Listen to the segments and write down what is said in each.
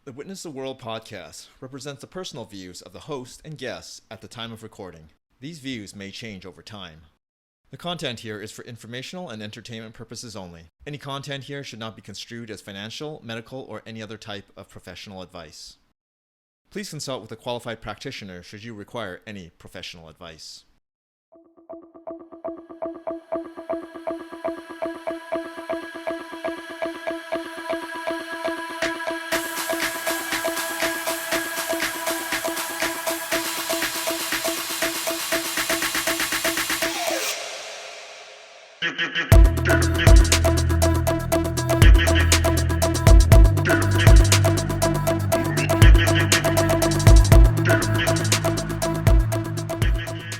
The Witness the World podcast represents the personal views of the host and guests at the time of recording. These views may change over time. The content here is for informational and entertainment purposes only. Any content here should not be construed as financial, medical, or any other type of professional advice. Please consult with a qualified practitioner should you require any professional advice.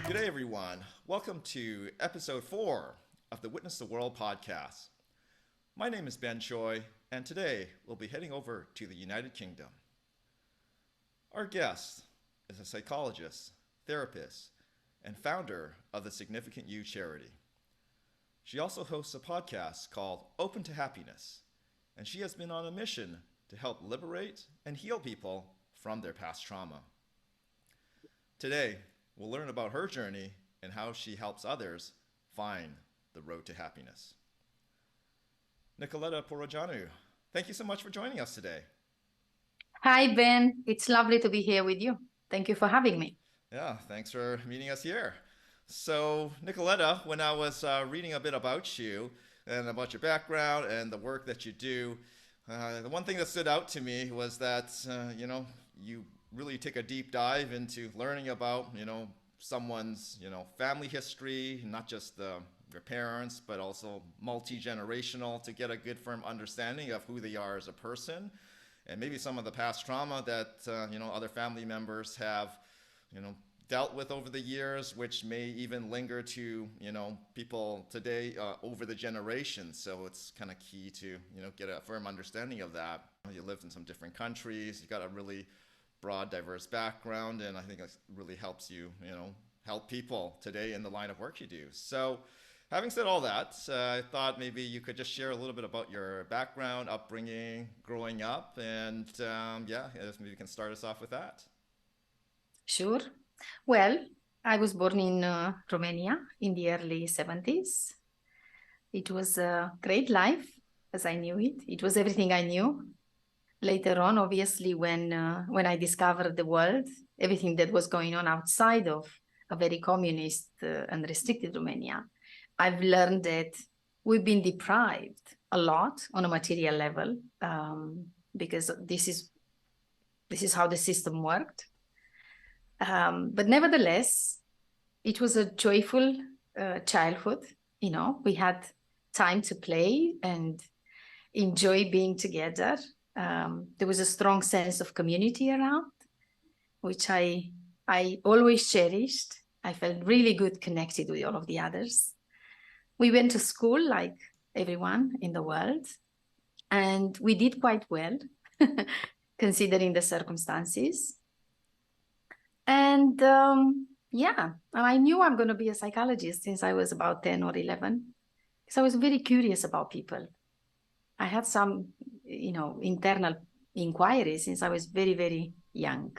G'day everyone. Welcome to episode 4 of the Witness the World podcast. My name is Ben Choi, and today we'll be heading over to the United Kingdom. Our guest is a psychologist, therapist, and founder of the Significant You charity. She also hosts a podcast called Open to Happiness, and she has been on a mission to help liberate and heal people from their past trauma. Today, we'll learn about her journey and how she helps others find the road to happiness. Nicoleta Porojanu, thank you so much for joining us today. Hi, Ben. It's lovely to be here with you. Thank you for having me. Yeah, thanks for meeting us here. So, Nicoleta, when I was reading a bit about you and about your background and the work that you do, the one thing that stood out to me was that, you really take a deep dive into learning about, someone's, family history, not just their parents, but also multi-generational, to get a good firm understanding of who they are as a person, and maybe some of the past trauma that, other family members have, dealt with over the years, which may even linger to, people today over the generations. So it's kind of key to, get a firm understanding of that. You lived in some different countries, you got a really broad, diverse background, and I think it really helps you, help people today in the line of work you do. So having said all that, I thought maybe you could just share a little bit about your background, upbringing, growing up, and maybe you can start us off with that. Sure. Well, I was born in Romania in the early 70s. It was a great life as I knew it. It was everything I knew. Later on, obviously, when I discovered the world, everything that was going on outside of a very communist and restricted Romania, I've learned that we've been deprived a lot on a material level because this is how the system worked. But nevertheless, it was a joyful childhood. We had time to play and enjoy being together. There was a strong sense of community around, which I always cherished. I felt really good connected with all of the others. We went to school like everyone in the world, and we did quite well, considering the circumstances. And I knew I'm going to be a psychologist since I was about 10 or 11, because I was very curious about people. I had some, internal inquiries since I was very, very young.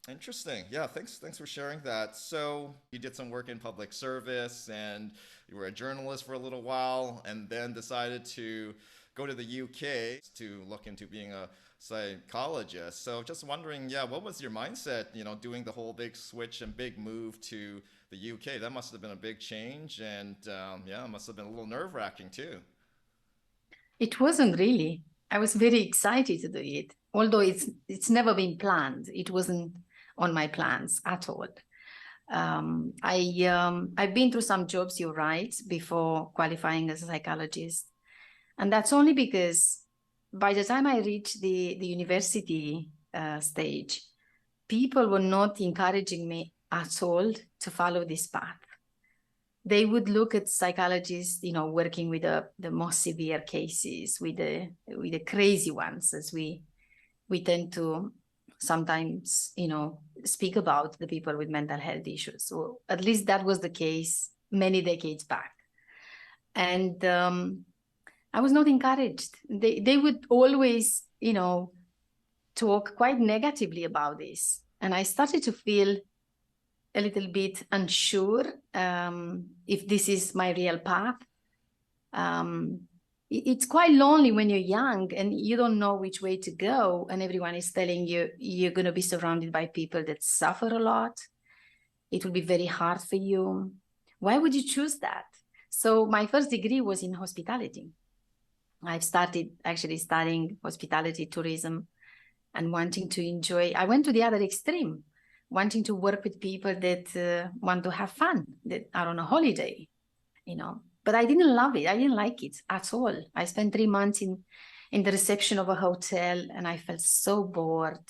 Interesting. Yeah, thanks for sharing that. So you did some work in public service and you were a journalist for a little while and then decided to go to the UK to look into being a psychologist. So just wondering, what was your mindset, doing the whole big switch and big move to the UK? That must have been a big change, and it must have been a little nerve-wracking too. It wasn't really. I was very excited to do it, although it's never been planned. It wasn't on my plans at all. I've been through some jobs, you're right, before qualifying as a psychologist. And that's only because by the time I reached the university stage, people were not encouraging me at all to follow this path. They would look at psychologists, working with the most severe cases, with the crazy ones, as we tend to sometimes, speak about the people with mental health issues. So at least that was the case many decades back. And I was not encouraged. They would always, talk quite negatively about this. And I started to feel a little bit unsure if this is my real path. It's quite lonely when you're young and you don't know which way to go. And everyone is telling you you're going to be surrounded by people that suffer a lot. It will be very hard for you. Why would you choose that? So my first degree was in hospitality. I've started actually studying hospitality tourism and wanting to enjoy. I went to the other extreme, wanting to work with people that want to have fun, that are on a holiday, But I didn't love it. I didn't like it at all. I spent 3 months in the reception of a hotel and I felt so bored.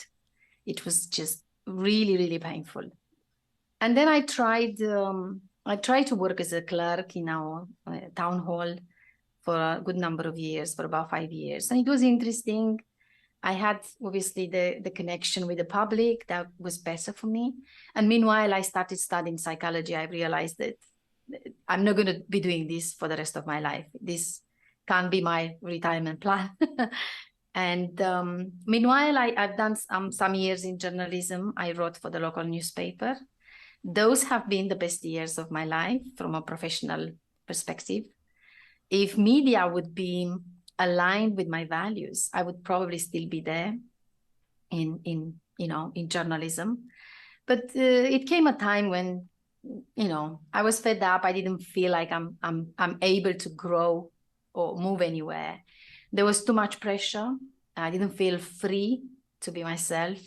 It was just really, really painful. And then I tried to work as a clerk in our town hall for a good number of years, for about 5 years. And it was interesting. I had obviously the connection with the public that was better for me. And meanwhile, I started studying psychology. I realized that I'm not going to be doing this for the rest of my life. This can't be my retirement plan. And meanwhile, I've done some years in journalism. I wrote for the local newspaper. Those have been the best years of my life from a professional perspective. If media would be aligned with my values, I would probably still be there in journalism. But it came a time when, I was fed up. I didn't feel like I'm able to grow or move anywhere. There was too much pressure. I didn't feel free to be myself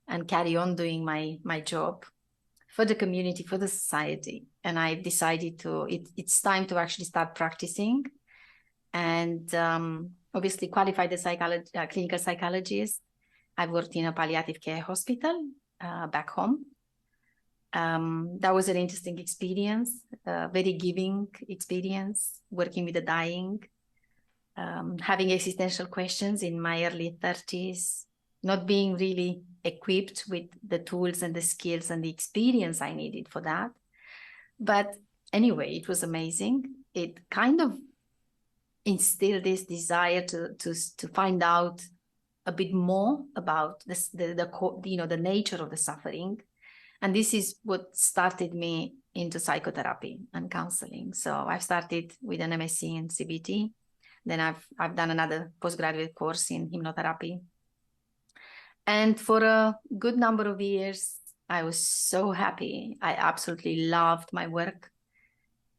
and carry on doing my job for the community, for the society. And I decided it's time to actually start practicing. And obviously qualified as clinical psychologist. I've worked in a palliative care hospital back home. That was an interesting experience, very giving experience, working with the dying, having existential questions in my early 30s, not being really equipped with the tools and the skills and the experience I needed for that. But anyway, it was amazing. It kind of instilled this desire to find out a bit more about the nature of the suffering. And this is what started me into psychotherapy and counseling. So I've started with an MSc in CBT. Then I've done another postgraduate course in hypnotherapy. And for a good number of years, I was so happy. I absolutely loved my work.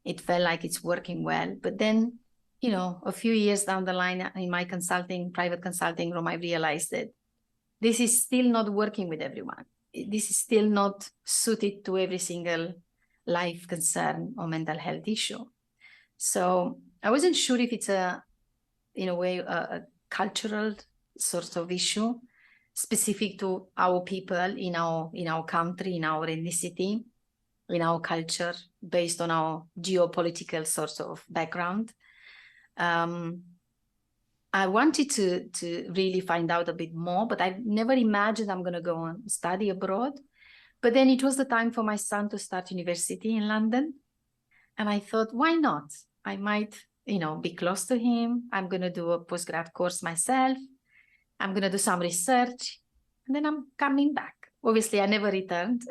It felt like it's working well. But then, a few years down the line in my private consulting room, I realized that this is still not working with everyone. This is still not suited to every single life concern or mental health issue. So I wasn't sure if it's in a way, a cultural sort of issue specific to our people in our country, in our ethnicity, in our culture, based on our geopolitical sort of background. I wanted to really find out a bit more, but I never imagined I'm going to go and study abroad. But then it was the time for my son to start university in London. And I thought, why not? I might, be close to him. I'm going to do a postgrad course myself. I'm going to do some research. And then I'm coming back. Obviously, I never returned,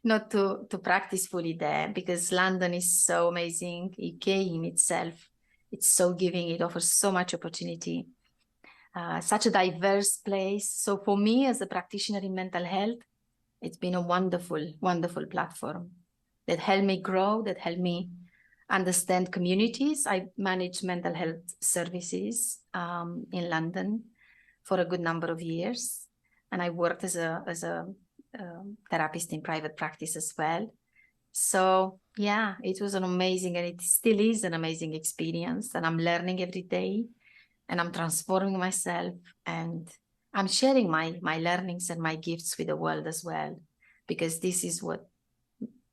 not to practice fully there, because London is so amazing. UK in itself, it's so giving. It offers so much opportunity, such a diverse place. So for me, as a practitioner in mental health, it's been a wonderful, wonderful platform that helped me grow, that helped me understand communities. I managed mental health services in London for a good number of years. And I worked as a therapist in private practice as well. So yeah, it was an amazing, and it still is an amazing experience. And I'm learning every day, and I'm transforming myself, and I'm sharing my learnings and my gifts with the world as well, because this is what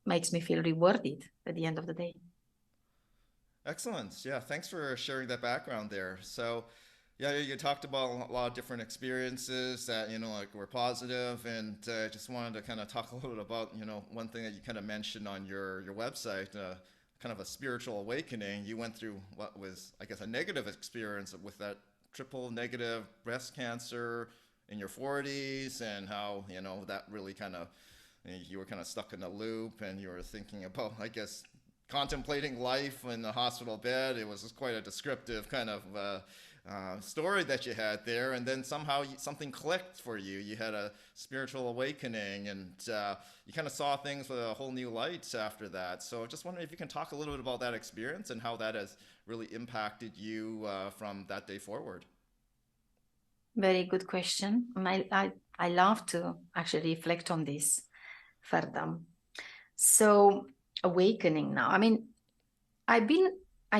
makes me feel rewarded at the end of the day. Excellent. Yeah, thanks for sharing that background there. So, yeah, you talked about a lot of different experiences that, like were positive, and just wanted to kind of talk a little bit about, one thing that you kind of mentioned on your website, kind of a spiritual awakening. You went through what was, I guess, a negative experience with that triple negative breast cancer in your 40s, and how, you know, that really kind of, you were kind of stuck in a loop, and you were thinking about, I guess, contemplating life in the hospital bed. It was just quite a descriptive kind of story that you had there, and then somehow something clicked for you. You had a spiritual awakening, and you kind of saw things with a whole new light after that. So just wondering if you can talk a little bit about that experience and how that has really impacted you from that day forward. Very good question. I love to actually reflect on this further. So awakening now. I mean, I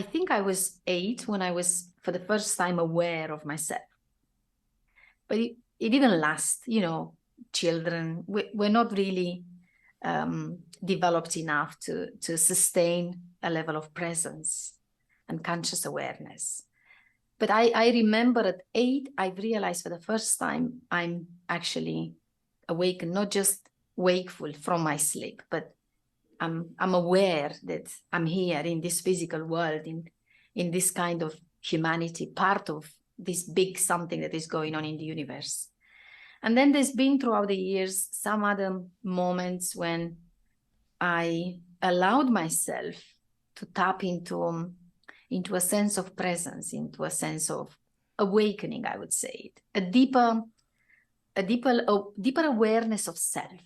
think I was 8 when I was for the first time aware of myself. But it didn't last, you know. Children, we're not really developed enough to sustain a level of presence and conscious awareness. But I remember at 8, I realized for the first time I'm actually awakened, not just wakeful from my sleep, but I'm aware that I'm here in this physical world, in this kind of humanity, part of this big something that is going on in the universe. And then there's been throughout the years some other moments when I allowed myself to tap into a sense of presence, into a sense of awakening, I would say, a deeper awareness of self,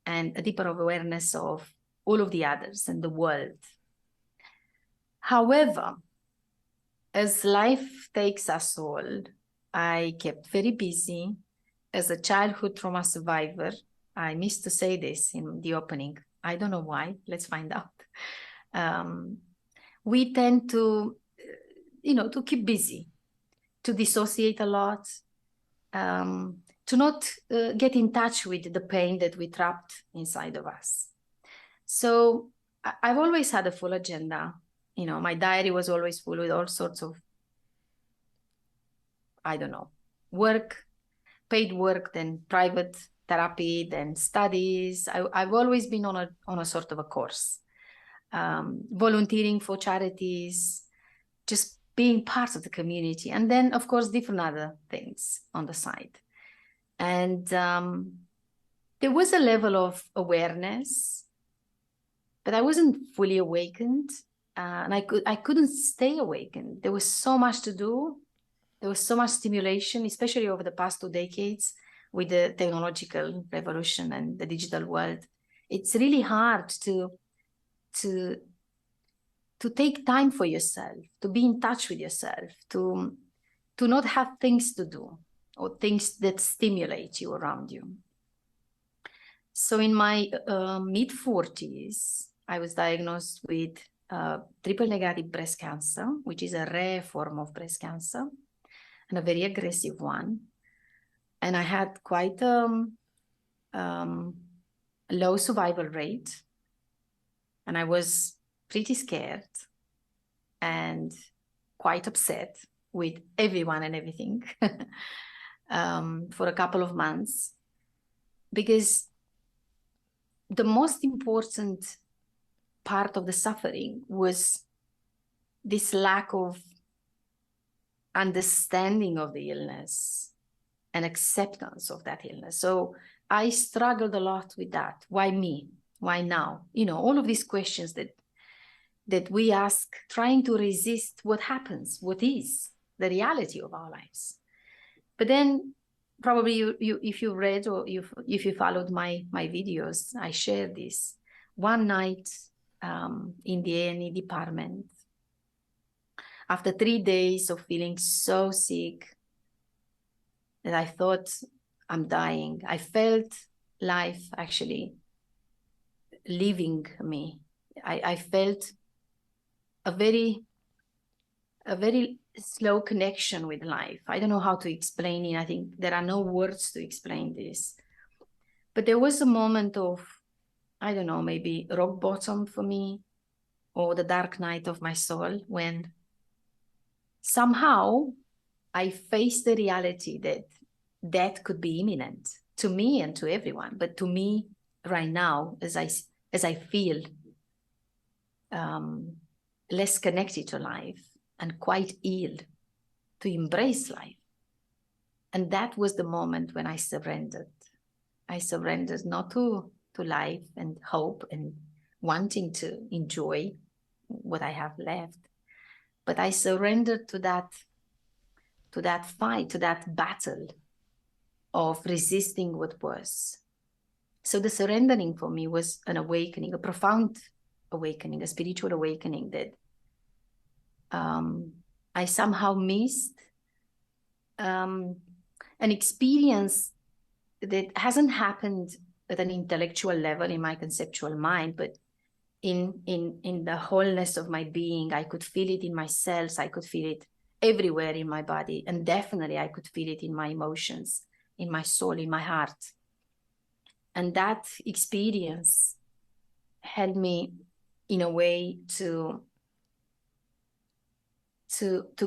and a deeper awareness of all of the others and the world. However, as life takes us all, I kept very busy. As a childhood trauma survivor, I missed to say this in the opening. I don't know why. Let's find out. We tend to, to keep busy, to dissociate a lot, to not get in touch with the pain that we trapped inside of us. So I've always had a full agenda. You know, my diary was always full with all sorts of, work, paid work, then private therapy, then studies. I've always been on a sort of a course, volunteering for charities, just being part of the community, and then of course different other things on the side. And there was a level of awareness, but I wasn't fully awakened, and I couldn't stay awakened. There was so much to do. There was so much stimulation, especially over the past 2 decades with the technological revolution and the digital world. It's really hard to take time for yourself, to be in touch with yourself, to not have things to do or things that stimulate you around you. So in my mid-40s, I was diagnosed with triple negative breast cancer, which is a rare form of breast cancer and a very aggressive one. And I had quite a low survival rate. And I was pretty scared and quite upset with everyone and everything for a couple of months, because the most important part of the suffering was this lack of understanding of the illness and acceptance of that illness. So I struggled a lot with that. Why me? Why now? You know, all of these questions that we ask, trying to resist what happens, what is the reality of our lives. But then probably you if you read or if you followed my videos, I shared this. One night in the A&E department, after 3 days of feeling so sick that I thought I'm dying, I felt life actually leaving me. I felt a very slow connection with life. I don't know how to explain it. I think there are no words to explain this. But there was a moment of, I don't know, maybe rock bottom for me, or the dark night of my soul, when somehow I faced the reality that death could be imminent to me and to everyone. But to me right now, as I feel, less connected to life and quite ill to embrace life. And that was the moment when I surrendered. I surrendered not to life and hope and wanting to enjoy what I have left, but I surrendered to that fight, to that battle of resisting what was. So the surrendering for me was an awakening, a profound awakening, a spiritual awakening that I somehow missed, an experience that hasn't happened at an intellectual level in my conceptual mind, but in the wholeness of my being. I could feel it in my cells. I could feel it everywhere in my body. And definitely I could feel it in my emotions, in my soul, in my heart. And that experience helped me in a way to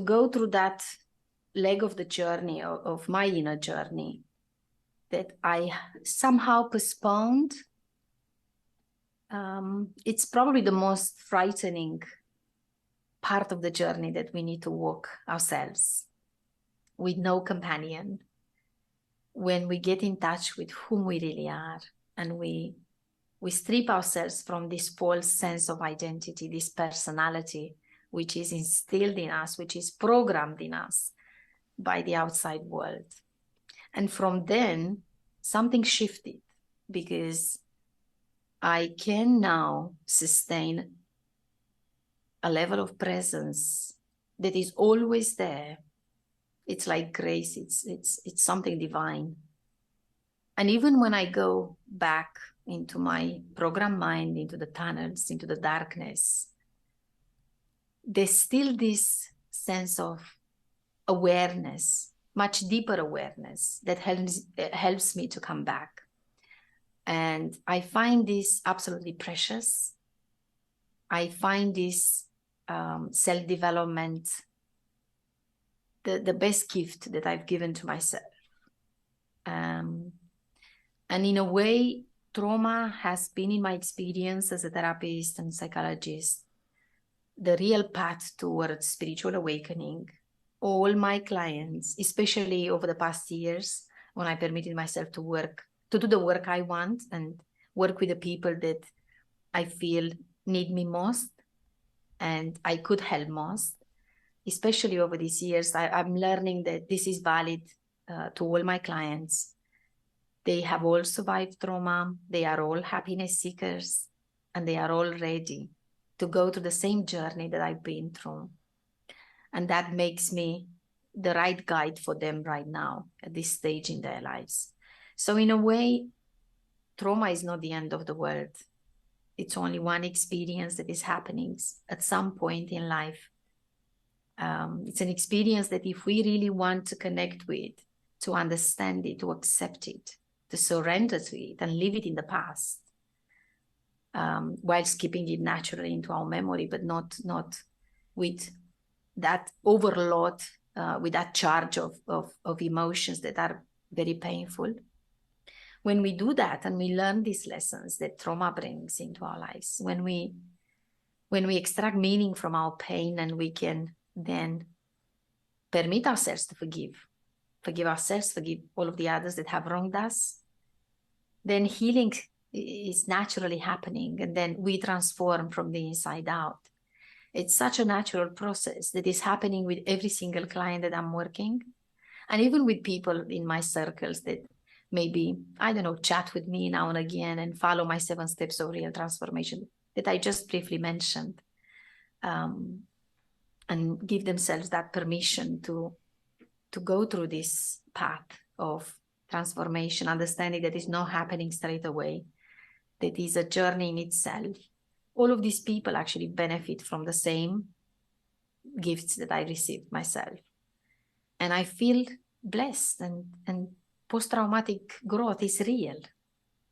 go through that leg of the journey, of my inner journey, that I somehow postponed. It's probably the most frightening part of the journey, that we need to walk ourselves with no companion. When we get in touch with whom we really are, and we strip ourselves from this false sense of identity, this personality, which is instilled in us, which is programmed in us by the outside world. And from then, something shifted, because I can now sustain a level of presence that is always there. It's like grace. It's something divine. And even when I go back into my program mind, into the tunnels, into the darkness, there's still this sense of awareness, much deeper awareness, that helps me to come back. And I find this absolutely precious. I find this self-development the best gift that I've given to myself. And in a way, trauma has been, in my experience as a therapist and psychologist, the real path towards spiritual awakening. All my clients, especially over the past years, when I permitted myself to do the work I want and work with the people that I feel need me most and I could help most, especially over these years, I'm learning that this is valid to all my clients. They have all survived trauma. They are all happiness seekers, and they are all ready to go through the same journey that I've been through. And that makes me the right guide for them right now at this stage in their lives. So in a way, trauma is not the end of the world. It's only one experience that is happening at some point in life. It's an experience that if we really want to connect with, to understand it, to accept it, to surrender to it and leave it in the past, whilst keeping it naturally into our memory, but not with that overload, with that charge of emotions that are very painful. When we do that and we learn these lessons that trauma brings into our lives, when we extract meaning from our pain, and we can then permit ourselves to forgive ourselves, forgive all of the others that have wronged us, then healing is naturally happening, and then we transform from the inside out. It's such a natural process that is happening with every single client that I'm working, and even with people in my circles that maybe, I don't know, chat with me now and again and follow my 7 steps of real transformation that I just briefly mentioned, and give themselves that permission to go through this path of transformation, understanding that it's not happening straight away, that is a journey in itself. All of these people actually benefit from the same gifts that I received myself. And I feel blessed, and post-traumatic growth is real.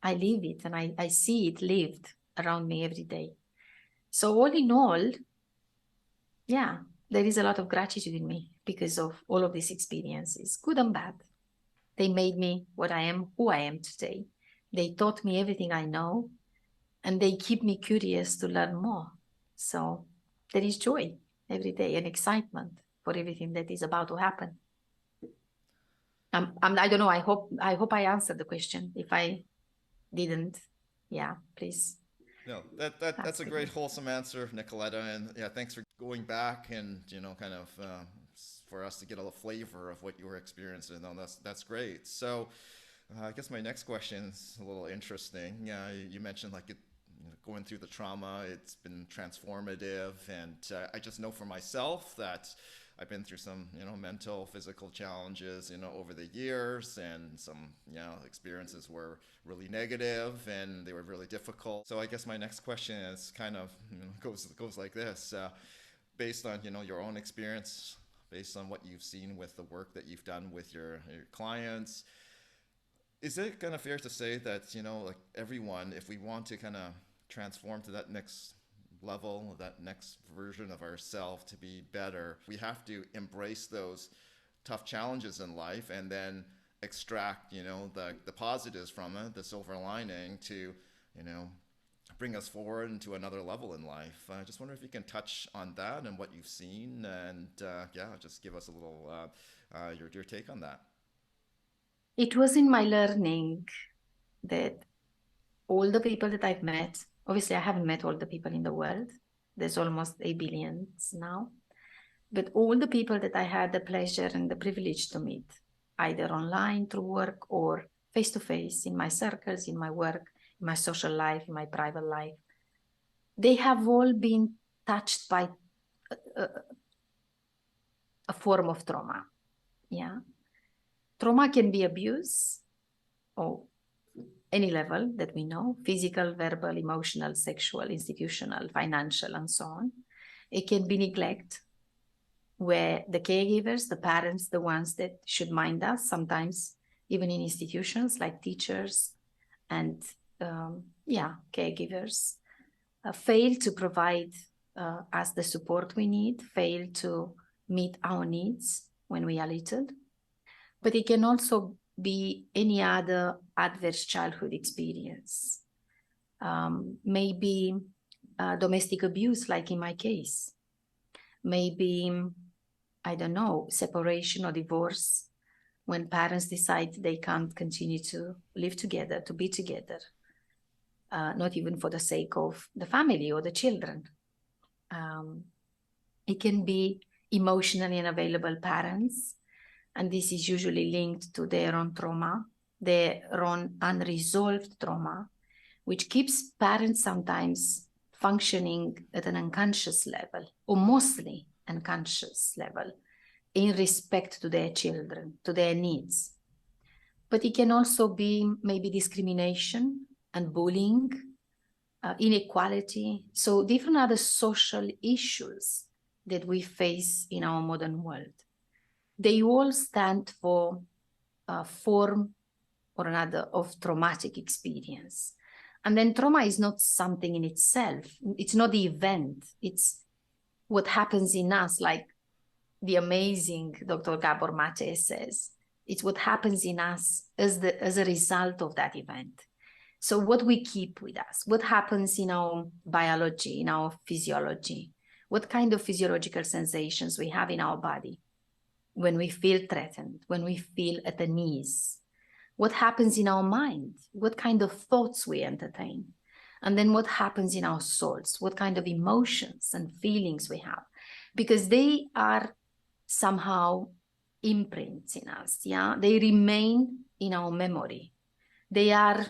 I live it, and I see it lived around me every day. So all in all, yeah, there is a lot of gratitude in me because of all of these experiences, good and bad. They made me what I am, who I am today. They taught me everything I know, and they keep me curious to learn more. So there is joy every day and excitement for everything that is about to happen. I don't know. I hope I answered the question. If I didn't, yeah, please. No, that's a great wholesome answer, Nicoleta, and yeah, thanks for going back and kind of for us to get a flavor of what you were experiencing. No, that's great. So, I guess my next question is a little interesting. You mentioned like going through the trauma, it's been transformative, and I just know for myself that I've been through some, mental, physical challenges, over the years, and some, experiences were really negative and they were really difficult. So I guess my next question is kind of goes like this: based on your own experience, based on what you've seen with the work that you've done with your clients, is it kind of fair to say that like everyone, if we want to kind of transform to that next level, that next version of ourselves to be better, we have to embrace those tough challenges in life and then extract, the positives from it, the silver lining to, bring us forward into another level in life. I just wonder if you can touch on that and what you've seen, and just give us a little your take on that. It was in my learning that all the people that I've met, obviously I haven't met all the people in the world. There's almost 8 billion now. But all the people that I had the pleasure and the privilege to meet, either online through work or face-to-face in my circles, in my work, in my social life, in my private life, they have all been touched by a form of trauma. Yeah. Trauma can be abuse or any level that we know: physical, verbal, emotional, sexual, institutional, financial, and so on. It can be neglect, where the caregivers, the parents, the ones that should mind us, sometimes even in institutions like teachers and caregivers, fail to provide us the support we need, fail to meet our needs when we are little. But it can also be any other adverse childhood experience. Maybe domestic abuse, like in my case. Maybe, I don't know, separation or divorce, when parents decide they can't continue to live together, to be together, not even for the sake of the family or the children. It can be emotionally unavailable parents, and this is usually linked to their own trauma, their own unresolved trauma, which keeps parents sometimes functioning at an unconscious level, or mostly unconscious level, in respect to their children, to their needs. But it can also be maybe discrimination and bullying, inequality, so different other social issues that we face in our modern world. They all stand for a form or another of traumatic experience. And then trauma is not something in itself. It's not the event. It's what happens in us, like the amazing Dr. Gabor Mate says. It's what happens in us as a result of that event. So what we keep with us, what happens in our biology, in our physiology, what kind of physiological sensations we have in our body when we feel threatened, when we feel at unease, what happens in our mind, what kind of thoughts we entertain, and then what happens in our souls, what kind of emotions and feelings we have, because they are somehow imprints in us. Yeah, they remain in our memory. They are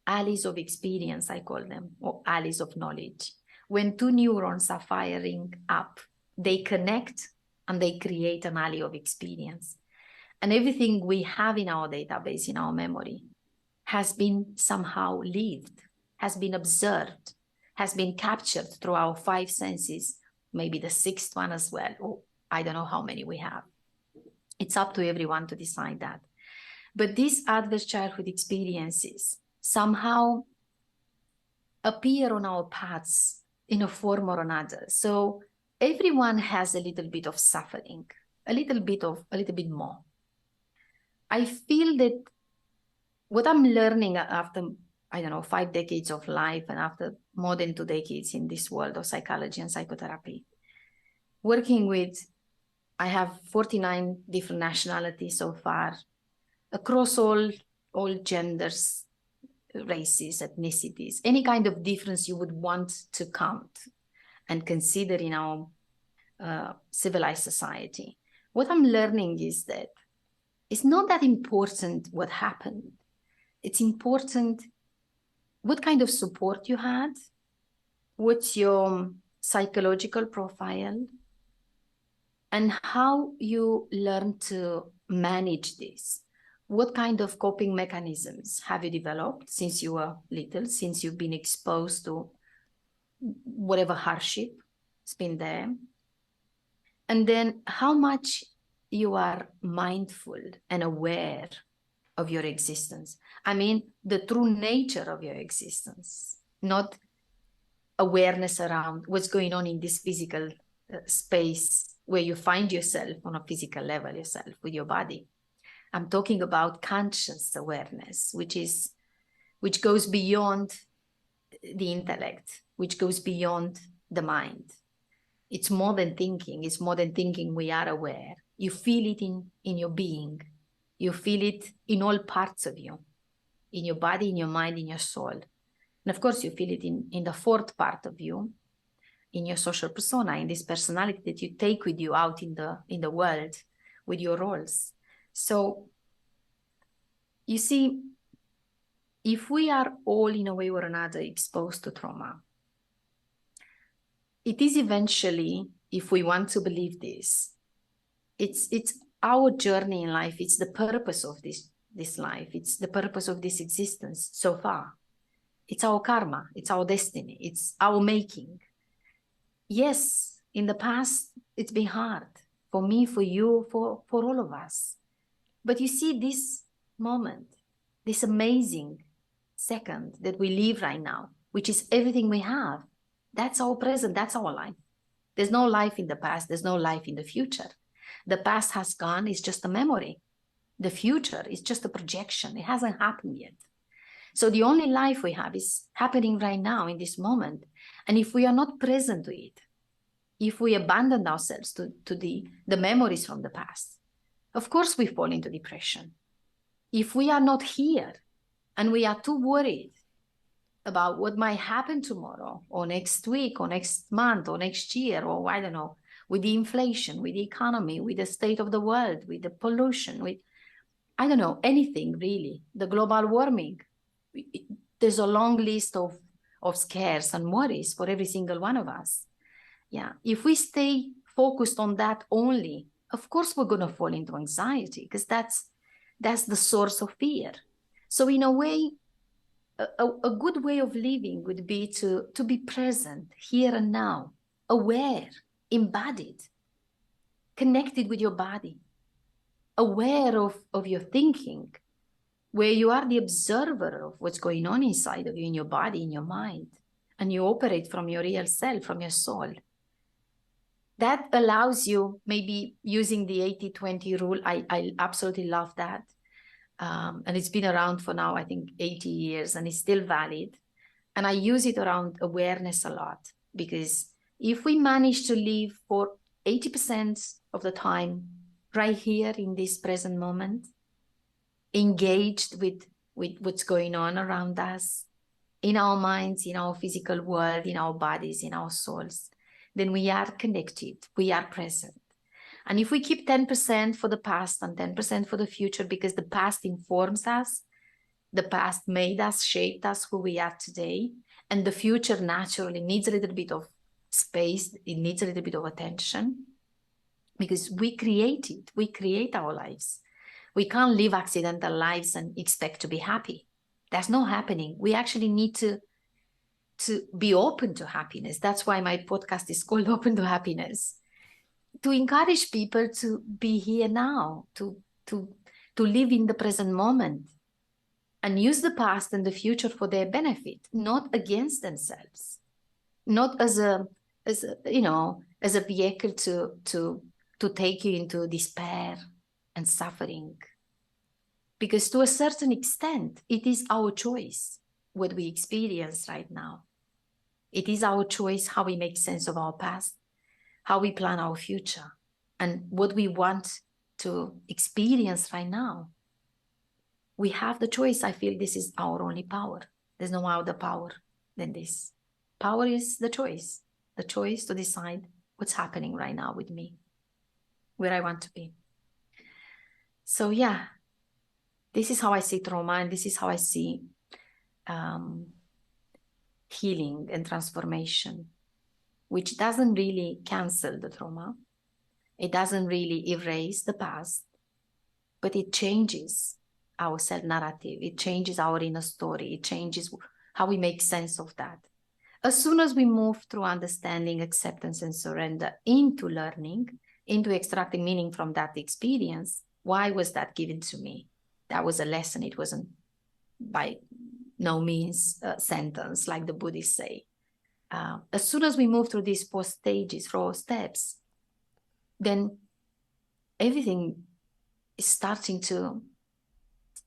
alleys of experience, I call them, or alleys of knowledge. When two neurons are firing up, they connect and they create an alley of experience. And everything we have in our database, in our memory, has been somehow lived, has been observed, has been captured through our 5 senses, maybe the 6th one as well, or I don't know how many we have. It's up to everyone to decide that. But these adverse childhood experiences somehow appear on our paths in a form or another. So everyone has a little bit of suffering, a little bit more. I feel that what I'm learning after I don't know, 5 decades of life, and after more than 2 decades in this world of psychology and psychotherapy, working with, I have 49 different nationalities so far, across all genders, races, ethnicities, any kind of difference you would want to count and consider in our civilized society. What I'm learning is that it's not that important what happened. It's important what kind of support you had, what's your psychological profile, and how you learn to manage this. What kind of coping mechanisms have you developed since you were little, since you've been exposed to whatever hardship has been there? And then how much you are mindful and aware of your existence. I mean, the true nature of your existence, not awareness around what's going on in this physical space where you find yourself on a physical level yourself with your body. I'm talking about conscious awareness, which goes beyond the intellect, which goes beyond the mind. It's more than thinking. It's more than thinking. We are aware. You feel it in your being. You feel it in all parts of you, in your body, in your mind, in your soul. And of course, you feel it in the fourth part of you, in your social persona, in this personality that you take with you out in the world with your roles. So you see, if we are all in a way or another exposed to trauma, it is eventually, if we want to believe this, it's our journey in life. It's the purpose of this life. It's the purpose of this existence so far. It's our karma. It's our destiny. It's our making. Yes, in the past, it's been hard for me, for you, for all of us. But you see this moment, this amazing second that we live right now, which is everything we have. That's our present. That's our life. There's no life in the past. There's no life in the future. The past has gone. It's just a memory. The future is just a projection. It hasn't happened yet. So the only life we have is happening right now in this moment. And if we are not present to it, if we abandon ourselves to the memories from the past, of course we fall into depression. If we are not here and we are too worried about what might happen tomorrow or next week or next month or next year, or I don't know, with the inflation, with the economy, with the state of the world, with the pollution, with, I don't know, anything really, the global warming. There's a long list of scares and worries for every single one of us. Yeah, if we stay focused on that only, of course we're going to fall into anxiety, because that's the source of fear. So in a way, a good way of living would be to be present here and now, aware, embodied, connected with your body, aware of your thinking, where you are the observer of what's going on inside of you, in your body, in your mind, and you operate from your real self, from your soul. That allows you, maybe using the 80-20 rule, I absolutely love that. And it's been around for now, I think 80 years, and it's still valid. And I use it around awareness a lot, because if we manage to live for 80% of the time right here in this present moment, engaged with what's going on around us, in our minds, in our physical world, in our bodies, in our souls, then we are connected, we are present. And if we keep 10% for the past and 10% for the future, because the past informs us, the past made us, shaped us who we are today, and the future naturally needs a little bit of space, it needs a little bit of attention, because we create it, we create our lives. We can't live accidental lives and expect to be happy. That's not happening. We actually need to be open to happiness. That's why my podcast is called Open to Happiness, to encourage people to be here now, to live in the present moment and use the past and the future for their benefit, not against themselves, not as a vehicle to take you into despair and suffering. Because to a certain extent, it is our choice. what we experience right now. It is our choice how we make sense of our past, how we plan our future, and what we want to experience right now. We have the choice. I feel this is our only power. There's no other power than this. Power is the choice to decide what's happening right now with me, where I want to be. So yeah, this is how I see trauma, and this is how I see healing and transformation, which doesn't really cancel the trauma. It doesn't really erase the past, but it changes our self-narrative. It changes our inner story. It changes how we make sense of that. As soon as we move through understanding, acceptance, and surrender into learning, into extracting meaning from that experience, why was that given to me? That was a lesson. It wasn't by no means a sentence like the Buddhists say. As soon as we move through these 4 stages, 4 steps, then everything is starting to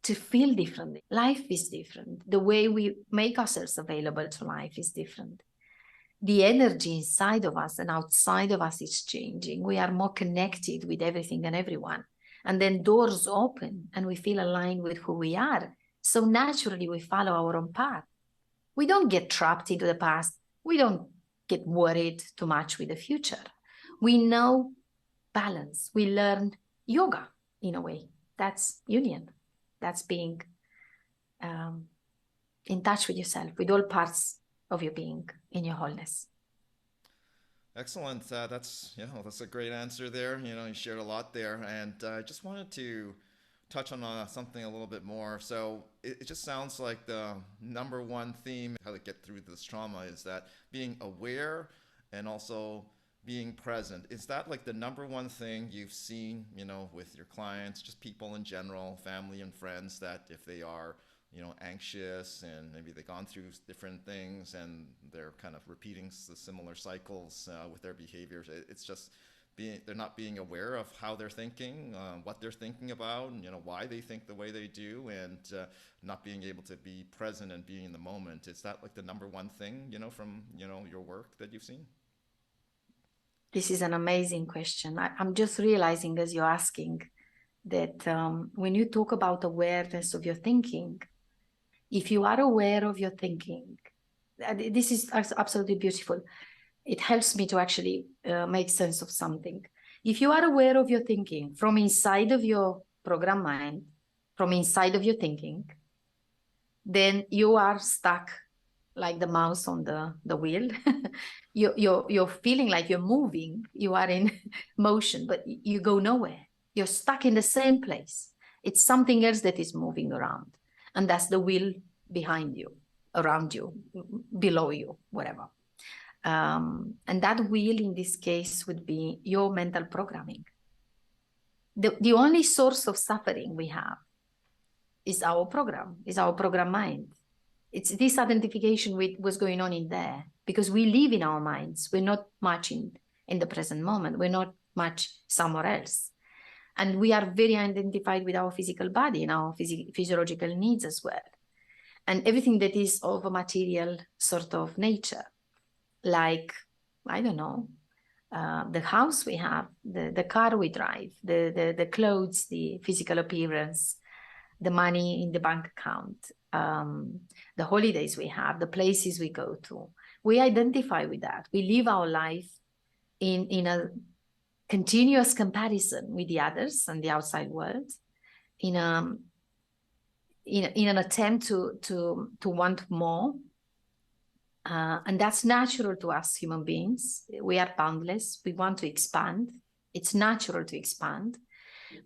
feel differently. Life is different. The way we make ourselves available to life is different. The energy inside of us and outside of us is changing. We are more connected with everything and everyone. And then doors open and we feel aligned with who we are. So naturally we follow our own path. We don't get trapped into the past. We don't get worried too much with the future. We know balance. We learn yoga in a way. That's union. That's being in touch with yourself, with all parts of your being in your wholeness. Excellent. That's a great answer there. You shared a lot there, and I just wanted to touch on something a little bit more. So it just sounds like the number one theme, how to get through this trauma, is that being aware and also being present. Is that like the number one thing you've seen, with your clients, just people in general, family and friends, that if they are, anxious and maybe they've gone through different things and they're kind of repeating the similar cycles with their behaviors, it's just they're not being aware of how they're thinking, what they're thinking about, and why they think the way they do, and not being able to be present and being in the moment. Is that like the number one thing, from your work that you've seen? This is an amazing question. I'm just realizing as you're asking that when you talk about awareness of your thinking, if you are aware of your thinking, this is absolutely beautiful. It helps me to actually make sense of something. If you are aware of your thinking from inside of your program mind, from inside of your thinking, then you are stuck like the mouse on the wheel. You're feeling like you're moving. You are in motion, but you go nowhere. You're stuck in the same place. It's something else that is moving around. And that's the wheel behind you, around you, below you, whatever. And that wheel in this case would be your mental programming. The only source of suffering we have is our program mind. It's this identification with what's going on in there, because we live in our minds. We're not much in the present moment. We're not much somewhere else. And we are very identified with our physical body and our physiological needs as well. And everything that is of a material sort of nature, like, I don't know, the house we have, the car we drive, the clothes, the physical appearance, the money in the bank account, the holidays we have, the places we go to. We identify with that. We live our life in a continuous comparison with the others and the outside world, in an attempt to want more. And that's natural to us human beings. We are boundless. We want to expand. It's natural to expand.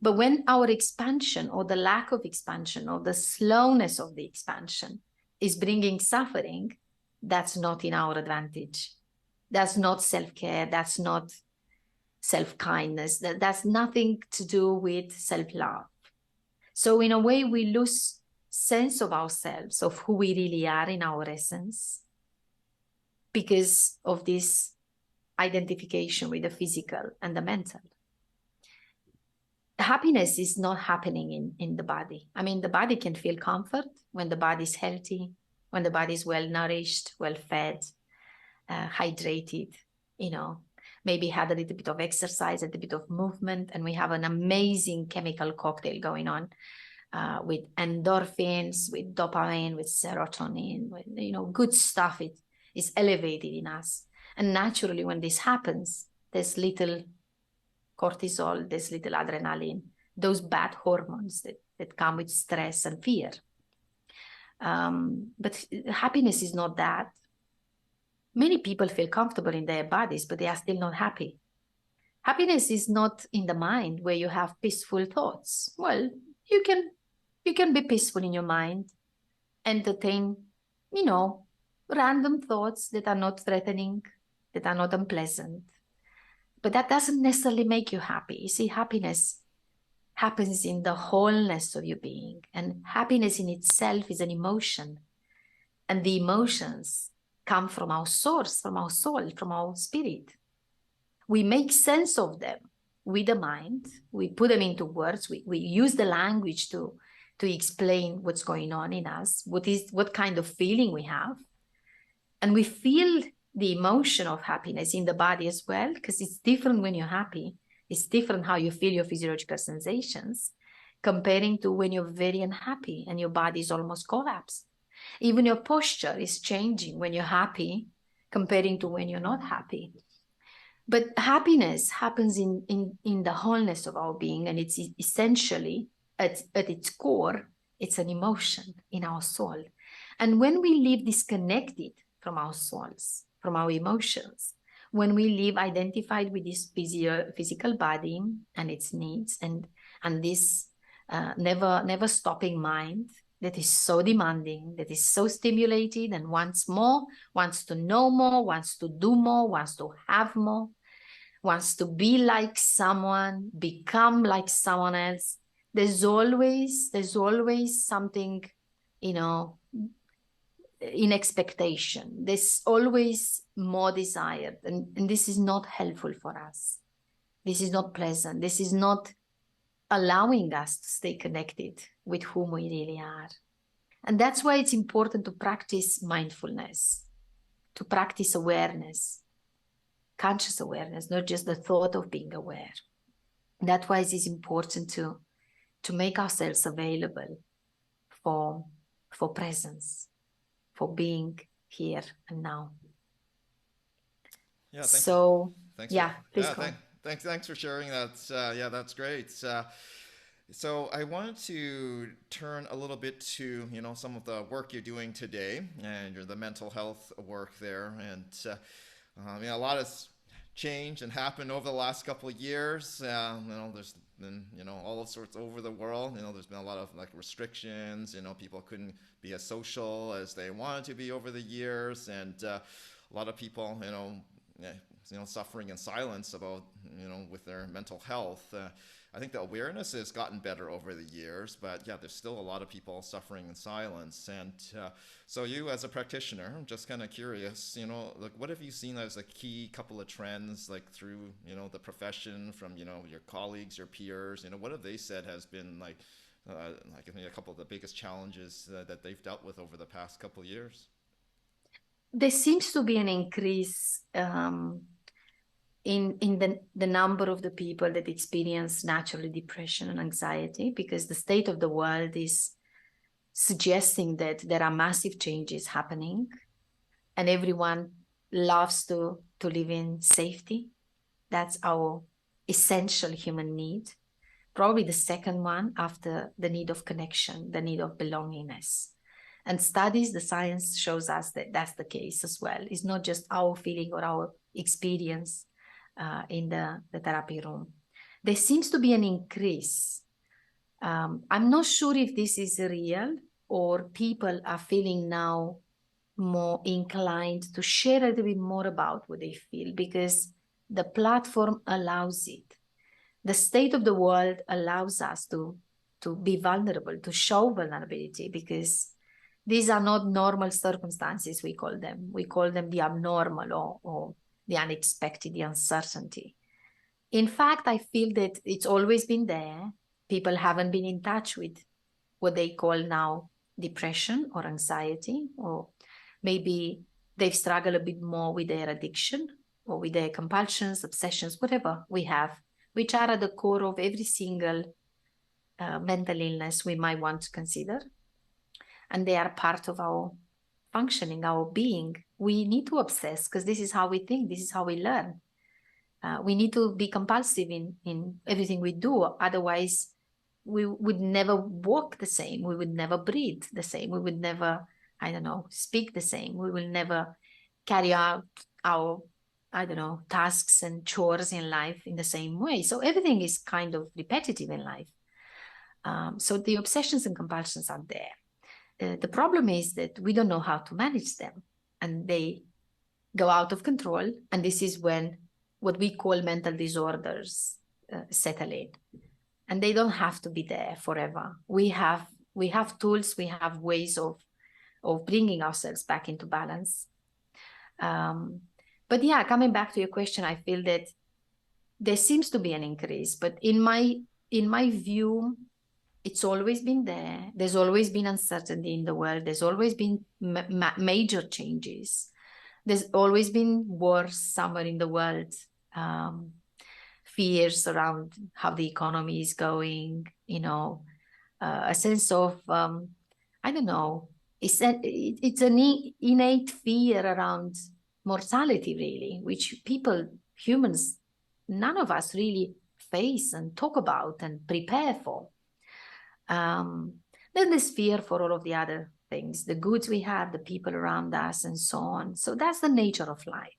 But when our expansion, or the lack of expansion, or the slowness of the expansion is bringing suffering, that's not in our advantage. That's not self-care. That's not self-kindness. That's nothing to do with self-love. So in a way, we lose sense of ourselves, of who we really are in our essence, because of this identification with the physical and the mental. Happiness is not happening in the body. I mean, the body can feel comfort when the body is healthy, when the body is well nourished, well fed, hydrated, maybe had a little bit of exercise, a little bit of movement, and we have an amazing chemical cocktail going on with endorphins, with dopamine, with serotonin, with, good stuff. It is elevated in us. And naturally, when this happens, there's little cortisol, there's little adrenaline, those bad hormones that come with stress and fear. But happiness is not that. Many people feel comfortable in their bodies, but they are still not happy. Happiness is not in the mind where you have peaceful thoughts. Well, you can be peaceful in your mind, entertain, random thoughts that are not threatening, that are not unpleasant. But that doesn't necessarily make you happy. You see, happiness happens in the wholeness of your being. And happiness in itself is an emotion. And the emotions come from our source, from our soul, from our spirit. We make sense of them with the mind. We put them into words. We use the language to explain what's going on in us, what kind of feeling we have. And we feel the emotion of happiness in the body as well, because it's different when you're happy. It's different how you feel your physiological sensations comparing to when you're very unhappy and your body is almost collapsed. Even your posture is changing when you're happy comparing to when you're not happy. But happiness happens in the wholeness of our being, and it's essentially, at its core, it's an emotion in our soul. And when we live disconnected from our souls, from our emotions, when we live identified with this physical body and its needs, and this never stopping mind that is so demanding, that is so stimulated and wants more, wants to know more, wants to do more, wants to have more, wants to be like someone, become like someone else. There's always something, in expectation. There's always more desired, and this is not helpful for us. This is not pleasant. This is not allowing us to stay connected with whom we really are. And that's why it's important to practice mindfulness, to practice awareness, conscious awareness, not just the thought of being aware. That's why it is important to make ourselves available for presence, for being here and now. Yeah. Thanks Please go. Thanks for sharing that. That's great. So I wanted to turn a little bit to some of the work you're doing today and the mental health work there, and a lot has changed and happened over the last couple of years. There's been all sorts over the world. There's been a lot of restrictions. People couldn't be as social as they wanted to be over the years, and a lot of people suffering in silence about with their mental health. I think the awareness has gotten better over the years, but there's still a lot of people suffering in silence. And so you, as a practitioner, I'm just kind of curious, what have you seen as the key couple of trends, through, the profession, from, your colleagues, your peers, what have they said has been a couple of the biggest challenges that they've dealt with over the past couple of years? There seems to be an increase in the number of the people that experience naturally depression and anxiety, because the state of the world is suggesting that there are massive changes happening, and everyone loves to live in safety. That's our essential human need. Probably the second one after the need of connection, the need of belongingness. And the science shows us that that's the case as well. It's not just our feeling or our experience in the therapy room. There seems to be an increase. I'm not sure if this is real or people are feeling now more inclined to share a little bit more about what they feel, because the platform allows it. The state of the world allows us to be vulnerable, to show vulnerability, because these are not normal circumstances, we call them. We call them the abnormal or the unexpected, the uncertainty. In fact, I feel that it's always been there. People haven't been in touch with what they call now depression or anxiety, or maybe they've struggled a bit more with their addiction or with their compulsions, obsessions, whatever we have, which are at the core of every single mental illness we might want to consider. And they are part of our functioning, our being. We need to obsess because this is how we think, this is how we learn. We need to be compulsive in everything we do. Otherwise, we would never walk the same. We would never breathe the same. We would never, I don't know, speak the same. We will never carry out our, I don't know, tasks and chores in life in the same way. So everything is kind of repetitive in life. So the obsessions and compulsions are there. The problem is that we don't know how to manage them, and they go out of control. And this is when what we call mental disorders settle in. And they don't have to be there forever. We have tools, we have ways of bringing ourselves back into balance. But yeah, coming back to your question, I feel that there seems to be an increase, but in my view, it's always been there. There's always been uncertainty in the world. There's always been major changes. There's always been wars somewhere in the world, fears around how the economy is going, a sense of, I don't know, it's an innate fear around mortality, really, which humans, none of us really face and talk about and prepare for. Then there's fear for all of the other things, the goods we have, the people around us, and so on. So that's the nature of life.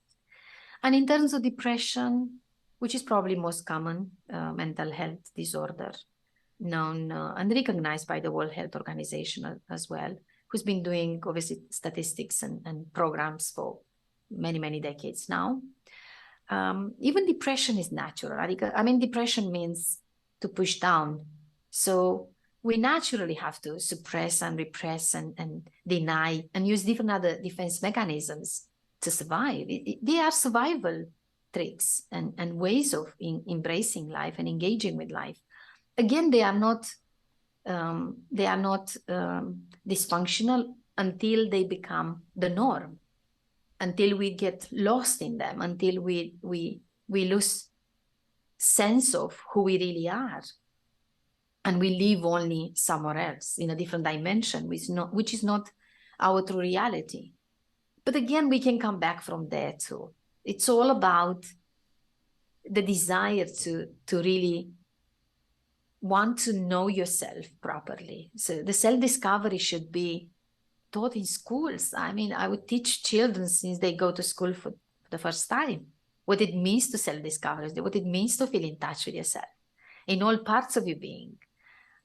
And in terms of depression, which is probably most common mental health disorder, known and recognized by the World Health Organization as well, who's been doing, obviously, statistics and programs for many, many decades now. Even depression is natural. I mean, depression means to push down. So we naturally have to suppress and repress and deny and use different other defense mechanisms to survive. They are survival tricks and ways of embracing life and engaging with life. Again, they are not dysfunctional until they become the norm, until we get lost in them, until we lose sense of who we really are, and we live only somewhere else in a different dimension, which is not our true reality. But again, we can come back from there too. It's all about the desire to really want to know yourself properly. So the self-discovery should be taught in schools. I mean, I would teach children since they go to school for the first time what it means to self-discover, what it means to feel in touch with yourself in all parts of your being.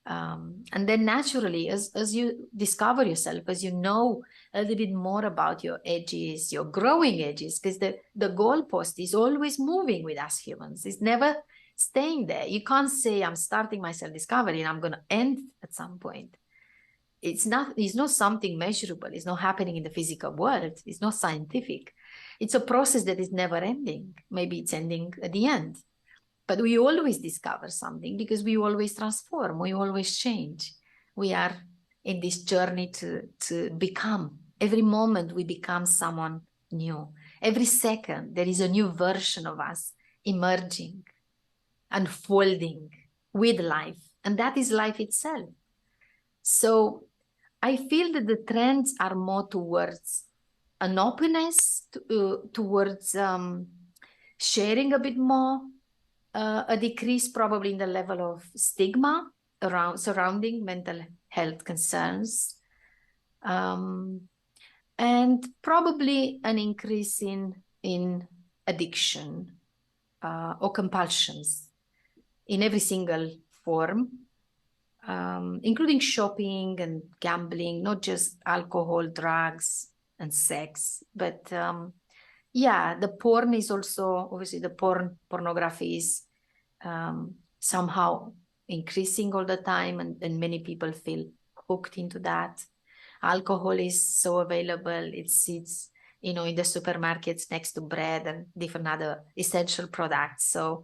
And then naturally, as you discover yourself, as you know a little bit more about your edges, your growing edges, because the goalpost is always moving with us humans. It's never staying there. You can't say, I'm starting my self-discovery and I'm going to end at some point. It's not something measurable. It's not happening in the physical world. It's not scientific. It's a process that is never ending. Maybe it's ending at the end. But we always discover something because we always transform. We always change. We are in this journey to become. Every moment we become someone new. Every second there is a new version of us emerging, unfolding with life. And that is life itself. So I feel that the trends are more towards an openness, towards sharing a bit more, a decrease probably in the level of stigma surrounding mental health concerns, and probably an increase in addiction or compulsions in every single form, including shopping and gambling, not just alcohol, drugs, and sex, but yeah, the porn is also, obviously the pornography is somehow increasing all the time, and many people feel hooked into that. Alcohol is so available. It sits, in the supermarkets next to bread and different other essential products. So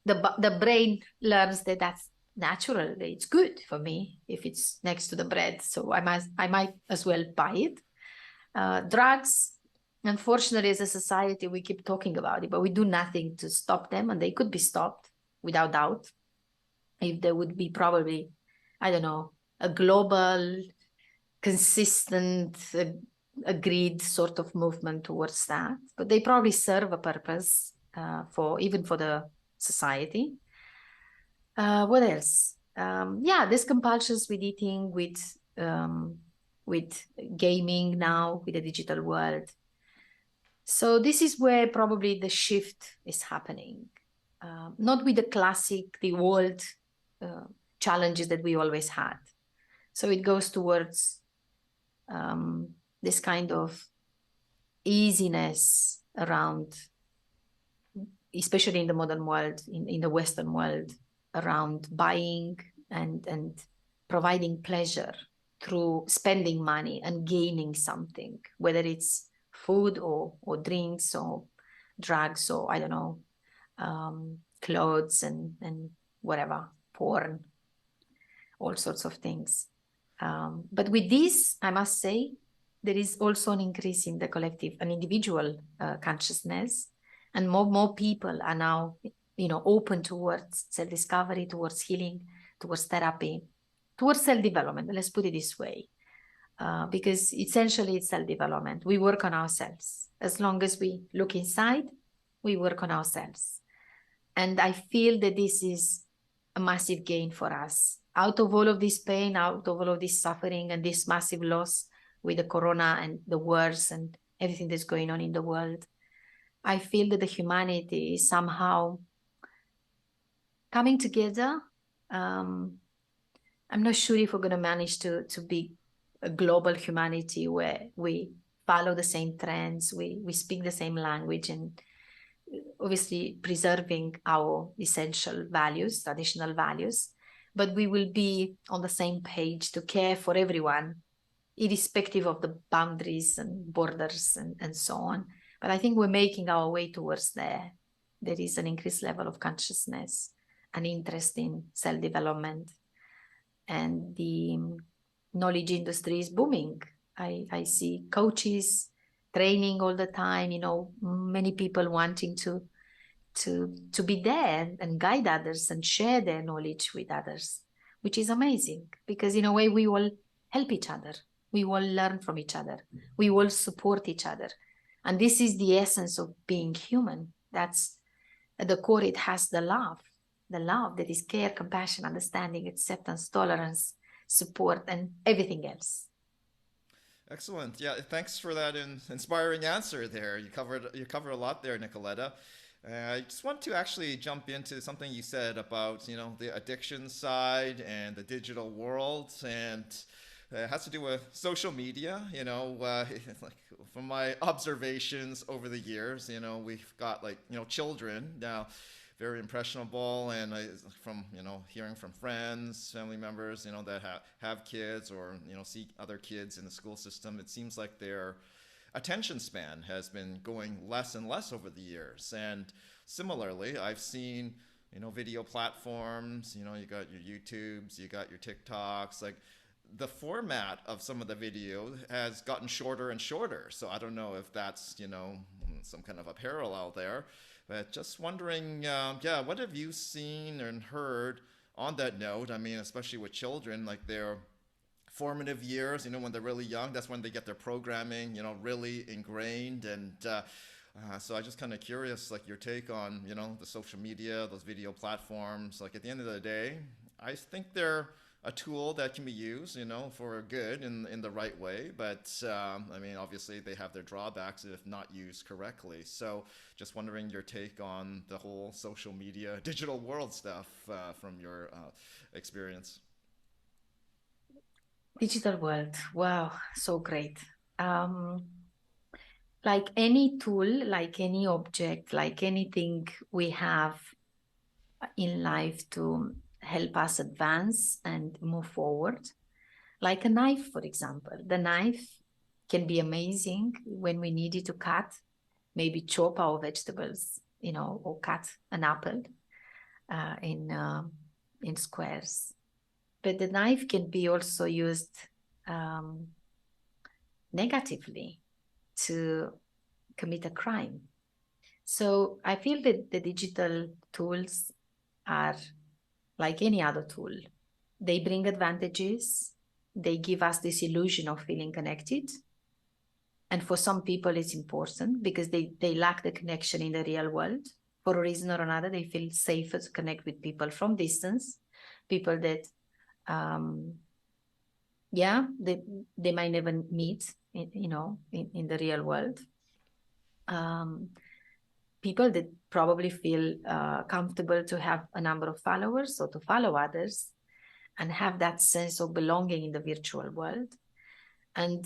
the brain learns that natural. It's good for me if it's next to the bread. So I might as well buy it. Drugs, unfortunately, as a society, we keep talking about it, but we do nothing to stop them, and they could be stopped without doubt if there would be probably, I don't know, a global, consistent, agreed sort of movement towards that. But they probably serve a purpose for the society. What else? There's compulsions with eating, with gaming now, with the digital world. So this is where probably the shift is happening. Not with the old challenges that we always had. So it goes towards this kind of easiness around, especially in the modern world, in the Western world, around buying and providing pleasure through spending money and gaining something, whether it's food or drinks or drugs or, I don't know, clothes and whatever, porn, all sorts of things. But with this, I must say, there is also an increase in the collective and individual consciousness, and more people are now, open towards self-discovery, towards healing, towards therapy, towards self-development. Let's put it this way, because essentially it's self-development. We work on ourselves. As long as we look inside, we work on ourselves. And I feel that this is a massive gain for us. Out of all of this pain, out of all of this suffering and this massive loss with the corona and the wars and everything that's going on in the world, I feel that the humanity is somehow coming together. I'm not sure if we're going to manage to be a global humanity where we follow the same trends, we speak the same language, and obviously preserving our essential values, traditional values, but we will be on the same page to care for everyone, irrespective of the boundaries and borders and so on. But I think we're making our way towards there. There is an increased level of consciousness and interest in self-development, and the knowledge industry is booming. I see coaches training all the time, many people wanting to be there and guide others and share their knowledge with others, which is amazing, because in a way we all help each other. We all learn from each other. We all support each other. And this is the essence of being human. That's at the core, it has the love that is care, compassion, understanding, acceptance, tolerance, support, and everything else. Excellent. Yeah, thanks for that inspiring answer there. You covered a lot there, Nicoleta. I just want to actually jump into something you said about, the addiction side and the digital world, and it has to do with social media. Like from my observations over the years, we've got children now, very impressionable, and from hearing from friends, family members, that have kids or see other kids in the school system, it seems like their attention span has been going less and less over the years. And similarly, I've seen video platforms, you got your YouTubes, you got your TikToks, like the format of some of the video has gotten shorter and shorter. So I don't know if that's some kind of a parallel there. But just wondering, what have you seen and heard on that note? I mean, especially with children, like their formative years, when they're really young, that's when they get their programming, really ingrained. And so I just kind of curious, like your take on, the social media, those video platforms. Like at the end of the day, I think they're a tool that can be used, for good in the right way. But I mean, obviously they have their drawbacks if not used correctly. So just wondering your take on the whole social media, digital world stuff from your experience. Digital world, wow, so great. Like any tool, like any object, like anything we have in life to help us advance and move forward. Like a knife, for example. The knife can be amazing when we need it to cut, maybe chop our vegetables, or cut an apple in in squares. But the knife can be also used negatively to commit a crime. So I feel that the digital tools are like any other tool. They bring advantages. They give us this illusion of feeling connected. And for some people, it's important because they lack the connection in the real world. For a reason or another, they feel safer to connect with people from distance, people that, they might never meet, in the real world. People that probably feel comfortable to have a number of followers or to follow others and have that sense of belonging in the virtual world. And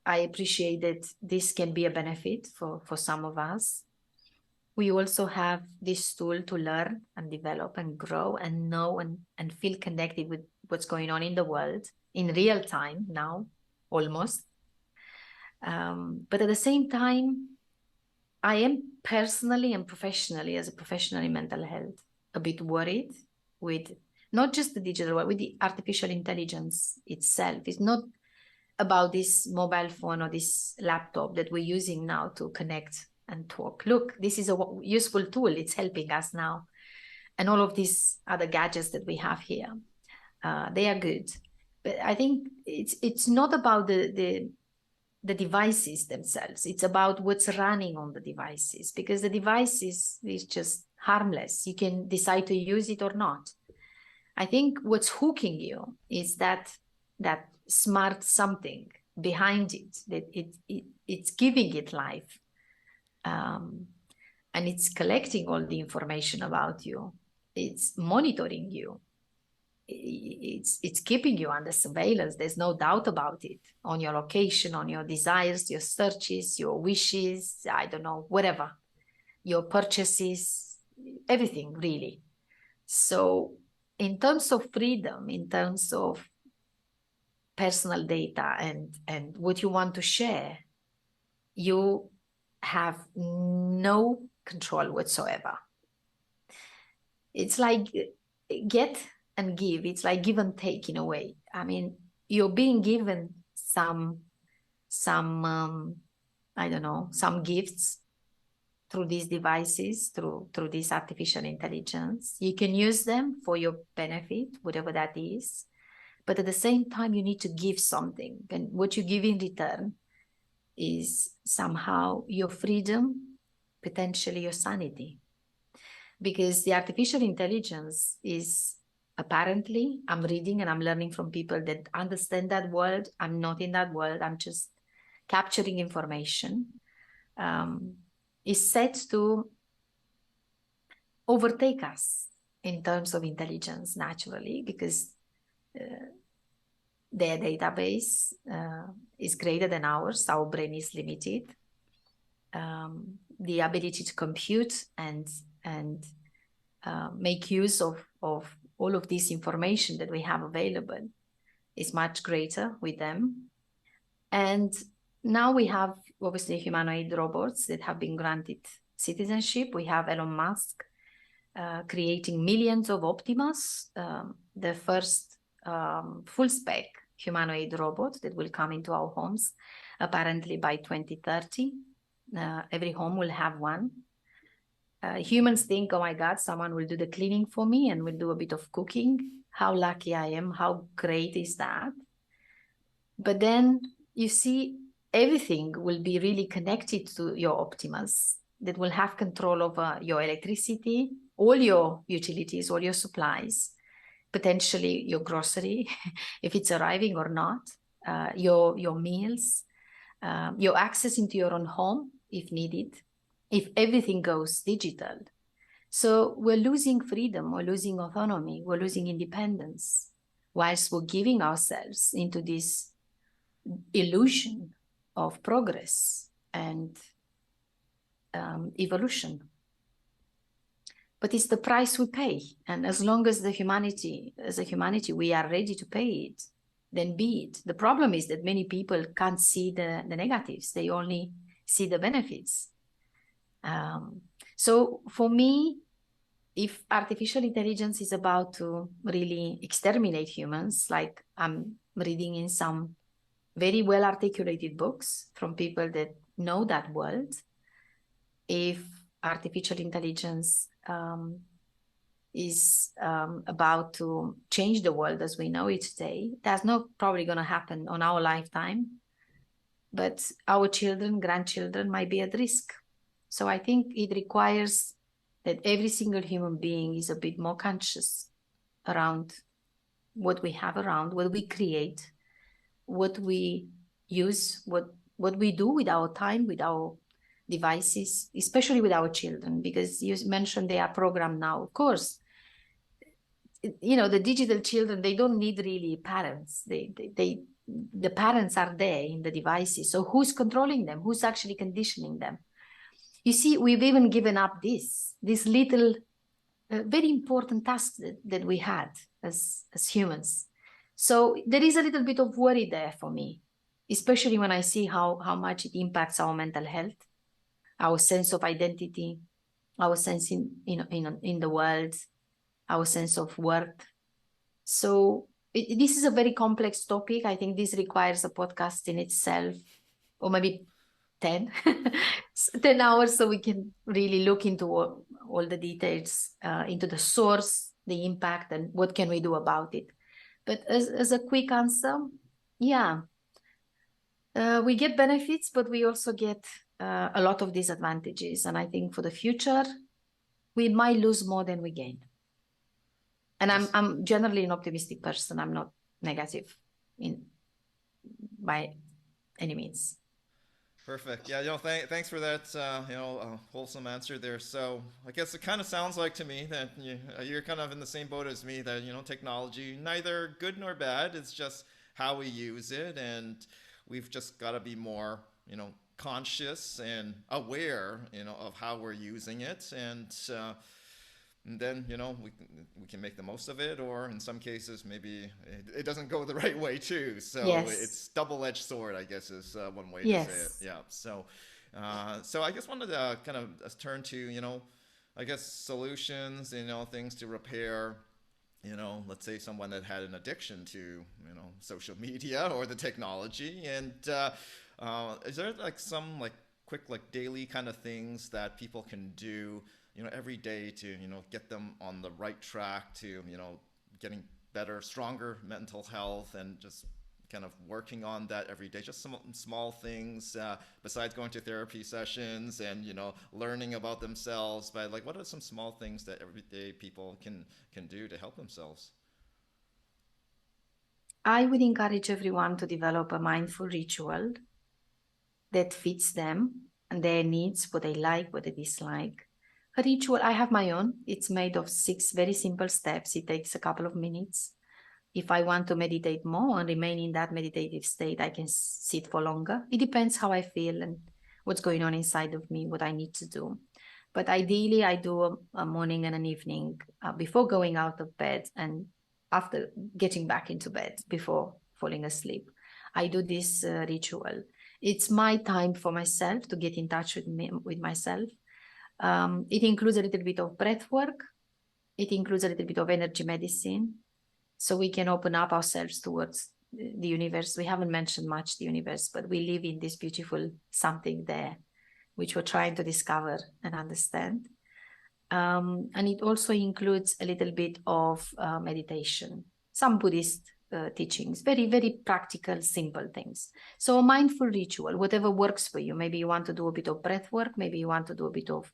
I appreciate that this can be a benefit for some of us. We also have this tool to learn and develop and grow and know and feel connected with what's going on in the world in real time now, almost. But at the same time, I am personally and professionally, as a professional in mental health, a bit worried with not just the digital world, with the artificial intelligence itself. It's not about this mobile phone or this laptop that we're using now to connect and talk. Look, this is a useful tool. It's helping us now. And all of these other gadgets that we have here, they are good. But I think it's not about the devices themselves. It's about what's running on the devices, because the device is just harmless. You can decide to use it or not. I think what's hooking you is that smart something behind it, that it's giving it life. And it's collecting all the information about you. It's monitoring you. It's keeping you under surveillance. There's no doubt about it, on your location, on your desires, your searches, your wishes, I don't know, whatever, your purchases, everything really. So in terms of freedom, in terms of personal data and what you want to share, you have no control whatsoever. It's like get and give. It's like give and take in a way. I mean, you're being given some I don't know, some gifts through these devices, through this artificial intelligence. You can use them for your benefit, whatever that is. But at the same time, you need to give something. And what you give in return is somehow your freedom, potentially your sanity. Because the artificial intelligence is apparently, I'm reading and I'm learning from people that understand that world. I'm not in that world. I'm just capturing information. Is set to overtake us in terms of intelligence naturally, because their database is greater than ours. Our brain is limited. The ability to compute and make use of all of this information that we have available is much greater with them. And now we have obviously humanoid robots that have been granted citizenship. We have Elon Musk creating millions of Optimus, the first full spec humanoid robot that will come into our homes, apparently by 2030. Every home will have one. Humans think, oh my God, someone will do the cleaning for me and will do a bit of cooking. How lucky I am. How great is that? But then you see, everything will be really connected to your Optimus that will have control over your electricity, all your utilities, all your supplies, potentially your grocery, if it's arriving or not, your meals, your access into your own home if needed, if everything goes digital. So we're losing freedom, we're losing autonomy, we're losing independence, whilst we're giving ourselves into this illusion of progress and evolution. But it's the price we pay. And as long as as a humanity, we are ready to pay it, then be it. The problem is that many people can't see the negatives. They only see the benefits. So for me, if artificial intelligence is about to really exterminate humans, like I'm reading in some very well articulated books from people that know that world, if artificial intelligence is about to change the world as we know it today, that's not probably going to happen on our lifetime, but our children, grandchildren might be at risk. So I think it requires that every single human being is a bit more conscious around what we have around, what we create, what we use, what we do with our time, with our devices, especially with our children, because you mentioned they are programmed now. Of course, you know, the digital children, they don't need really parents. The parents are there in the devices. So who's controlling them? Who's actually conditioning them? You see, we've even given up this little, very important task that we had as humans. So there is a little bit of worry there for me, especially when I see how much it impacts our mental health, our sense of identity, our sense in the world, our sense of worth. So this is a very complex topic. I think this requires a podcast in itself, or maybe 10, 10 hours, so we can really look into all the details, into the source, the impact, and what can we do about it. But as a quick answer, yeah, we get benefits, but we also get a lot of disadvantages. And I think for the future, we might lose more than we gain. And I'm generally an optimistic person. I'm not negative by any means. Perfect. Yeah, thanks for that, wholesome answer there. So I guess it kind of sounds like to me that you're kind of in the same boat as me, that, technology, neither good nor bad. It's just how we use it. And we've just got to be more, conscious and aware, of how we're using it. And then, we can make the most of it, or in some cases, maybe it doesn't go the right way too. So yes. It's double-edged sword, I guess, is one way to say it. Yeah. So I guess wanted to kind of turn to, I guess solutions, things to repair, let's say someone that had an addiction to, social media or the technology. And is there like some quick daily kind of things that people can do, every day to, get them on the right track to, getting better, stronger mental health, and just kind of working on that every day? Just some small things, besides going to therapy sessions and, learning about themselves. But what are some small things that everyday people can do to help themselves? I would encourage everyone to develop a mindful ritual that fits them and their needs, what they like, what they dislike. A ritual, I have my own. It's made of 6 very simple steps. It takes a couple of minutes. If I want to meditate more and remain in that meditative state, I can sit for longer. It depends how I feel and what's going on inside of me, what I need to do. But ideally, I do a morning and an evening before going out of bed and after getting back into bed, before falling asleep. I do this ritual. It's my time for myself to get in touch with myself. It includes a little bit of breath work. It includes a little bit of energy medicine. So we can open up ourselves towards the universe. We haven't mentioned much the universe, but we live in this beautiful something there, which we're trying to discover and understand. And it also includes a little bit of meditation, some Buddhist teachings, very, very practical, simple things. So a mindful ritual, whatever works for you. Maybe you want to do a bit of breath work. Maybe you want to do a bit of,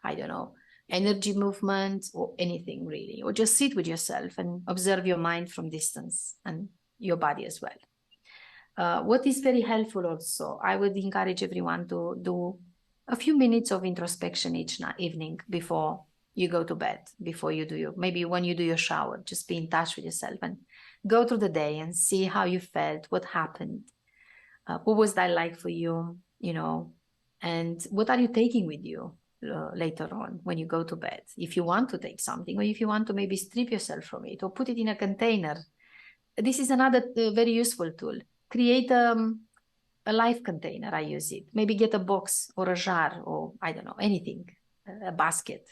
I don't know, energy movement, or anything really, or just sit with yourself and observe your mind from distance and your body as well. What is very helpful also, I would encourage everyone to do a few minutes of introspection each evening before you go to bed, before you do maybe when you do your shower, just be in touch with yourself and go through the day and see how you felt, what happened, what was that like for you, and what are you taking with you later on when you go to bed, if you want to take something, or if you want to maybe strip yourself from it or put it in a container. This is another very useful tool. Create a life container. I use it. Maybe get a box or a jar, or I don't know, anything, a basket.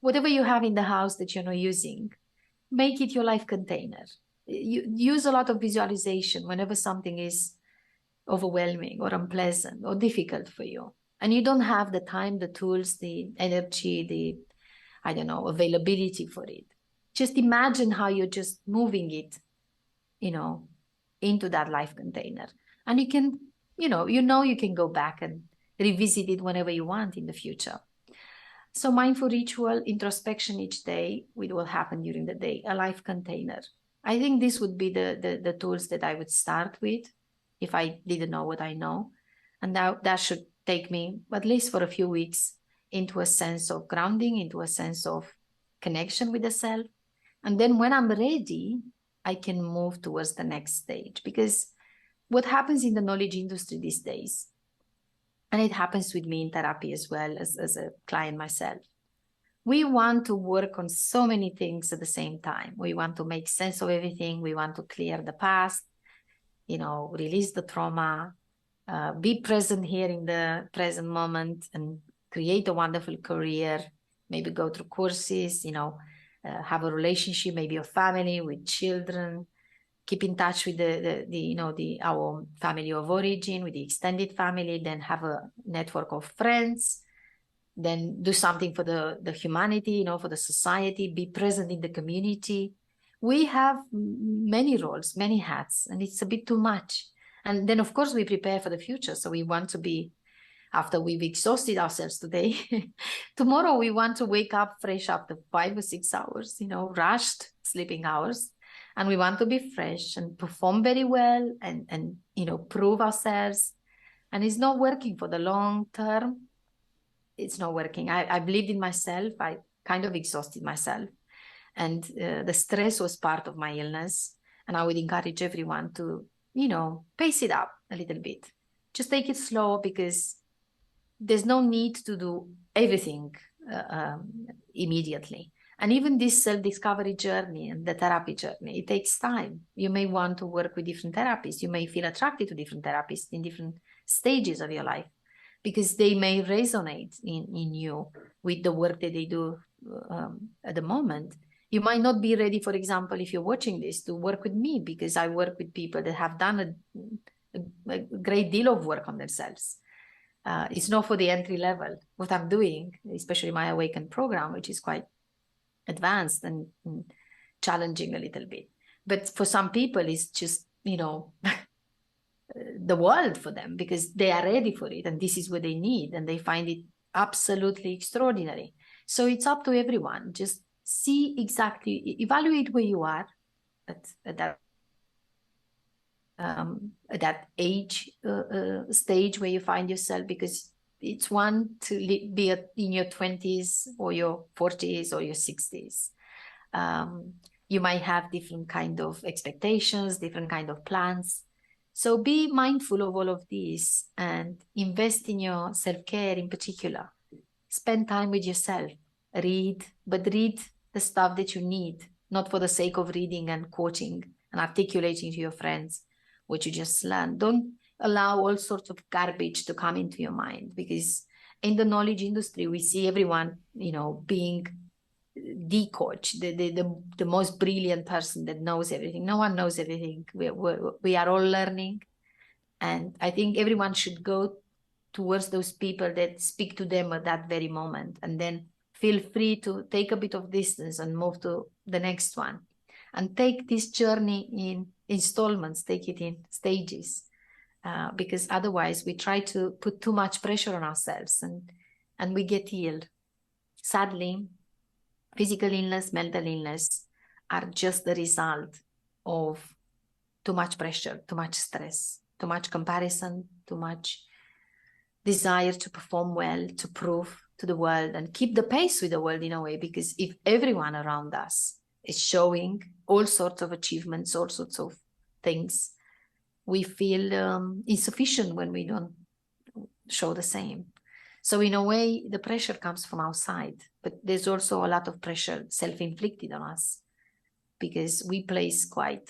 whatever you have in the house that you're not using, make it your life container. You use a lot of visualization whenever something is overwhelming or unpleasant or difficult for you. And you don't have the time, the tools, the energy, the, I don't know, availability for it. Just imagine how you're just moving it, into that life container. And you can, you can go back and revisit it whenever you want in the future. So mindful ritual, introspection each day, it will happen during the day, a life container. I think this would be the tools that I would start with if I didn't know what I know. And that should take me, at least for a few weeks, into a sense of grounding, into a sense of connection with the self. And then when I'm ready, I can move towards the next stage. Because what happens in the knowledge industry these days, and it happens with me in therapy as well as a client myself, we want to work on so many things at the same time. We want to make sense of everything. We want to clear the past, release the trauma, be present here in the present moment and create a wonderful career, maybe go through courses, have a relationship, maybe a family with children, keep in touch with our family of origin, with the extended family, then have a network of friends, then do something for the humanity, for the society, be present in the community. We have many roles, many hats, and it's a bit too much. And then, of course, we prepare for the future. So we want to be, after we've exhausted ourselves today, tomorrow we want to wake up fresh after 5 or 6 hours, rushed sleeping hours. And we want to be fresh and perform very well and prove ourselves. And it's not working for the long term. It's not working. I believed in myself. I kind of exhausted myself. And the stress was part of my illness. And I would encourage everyone to, pace it up a little bit. Just take it slow, because there's no need to do everything immediately. And even this self-discovery journey and the therapy journey, it takes time. You may want to work with different therapists. You may feel attracted to different therapists in different stages of your life, because they may resonate in you with the work that they do at the moment. You might not be ready, for example, if you're watching this, to work with me, because I work with people that have done a great deal of work on themselves. It's not for the entry level. What I'm doing, especially my Awaken program, which is quite advanced and challenging a little bit. But for some people, it's just, the world for them, because they are ready for it and this is what they need and they find it absolutely extraordinary. So it's up to everyone. Just see exactly, evaluate where you are at that age stage where you find yourself, because it's one to be in your 20s or your 40s or your 60s. You might have different kind of expectations, different kind of plans. So be mindful of all of these and invest in your self-care in particular. Spend time with yourself. Read, but read the stuff that you need, not for the sake of reading and quoting and articulating to your friends what you just learned. Don't allow all sorts of garbage to come into your mind, because in the knowledge industry, we see everyone, being the coach, the most brilliant person that knows everything. No one knows everything. We are all learning. And I think everyone should go towards those people that speak to them at that very moment, and then feel free to take a bit of distance and move to the next one. And take this journey in installments, take it in stages, because otherwise we try to put too much pressure on ourselves and we get ill. Sadly, physical illness, mental illness are just the result of too much pressure, too much stress, too much comparison, too much desire to perform well, to prove to the world and keep the pace with the world in a way. Because if everyone around us is showing all sorts of achievements, all sorts of things, we feel insufficient when we don't show the same. So in a way, the pressure comes from outside, but there's also a lot of pressure self-inflicted on us, because we place quite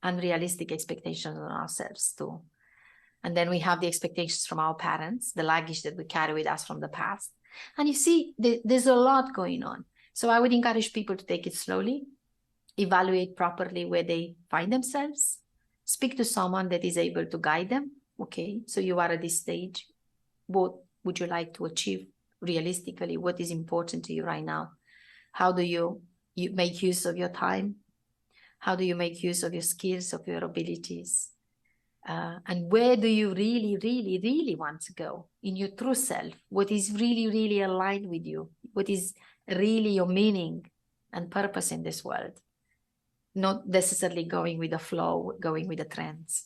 unrealistic expectations on ourselves too. And then we have the expectations from our parents, the luggage that we carry with us from the past. And you see, there's a lot going on. So I would encourage people to take it slowly, evaluate properly where they find themselves, speak to someone that is able to guide them. Okay, so you are at this stage. What would you like to achieve realistically? What is important to you right now? How do you make use of your time? How do you make use of your skills, of your abilities? And where do you really, really, really want to go in your true self? What is really, really aligned with you? What is really your meaning and purpose in this world? Not necessarily going with the flow, going with the trends.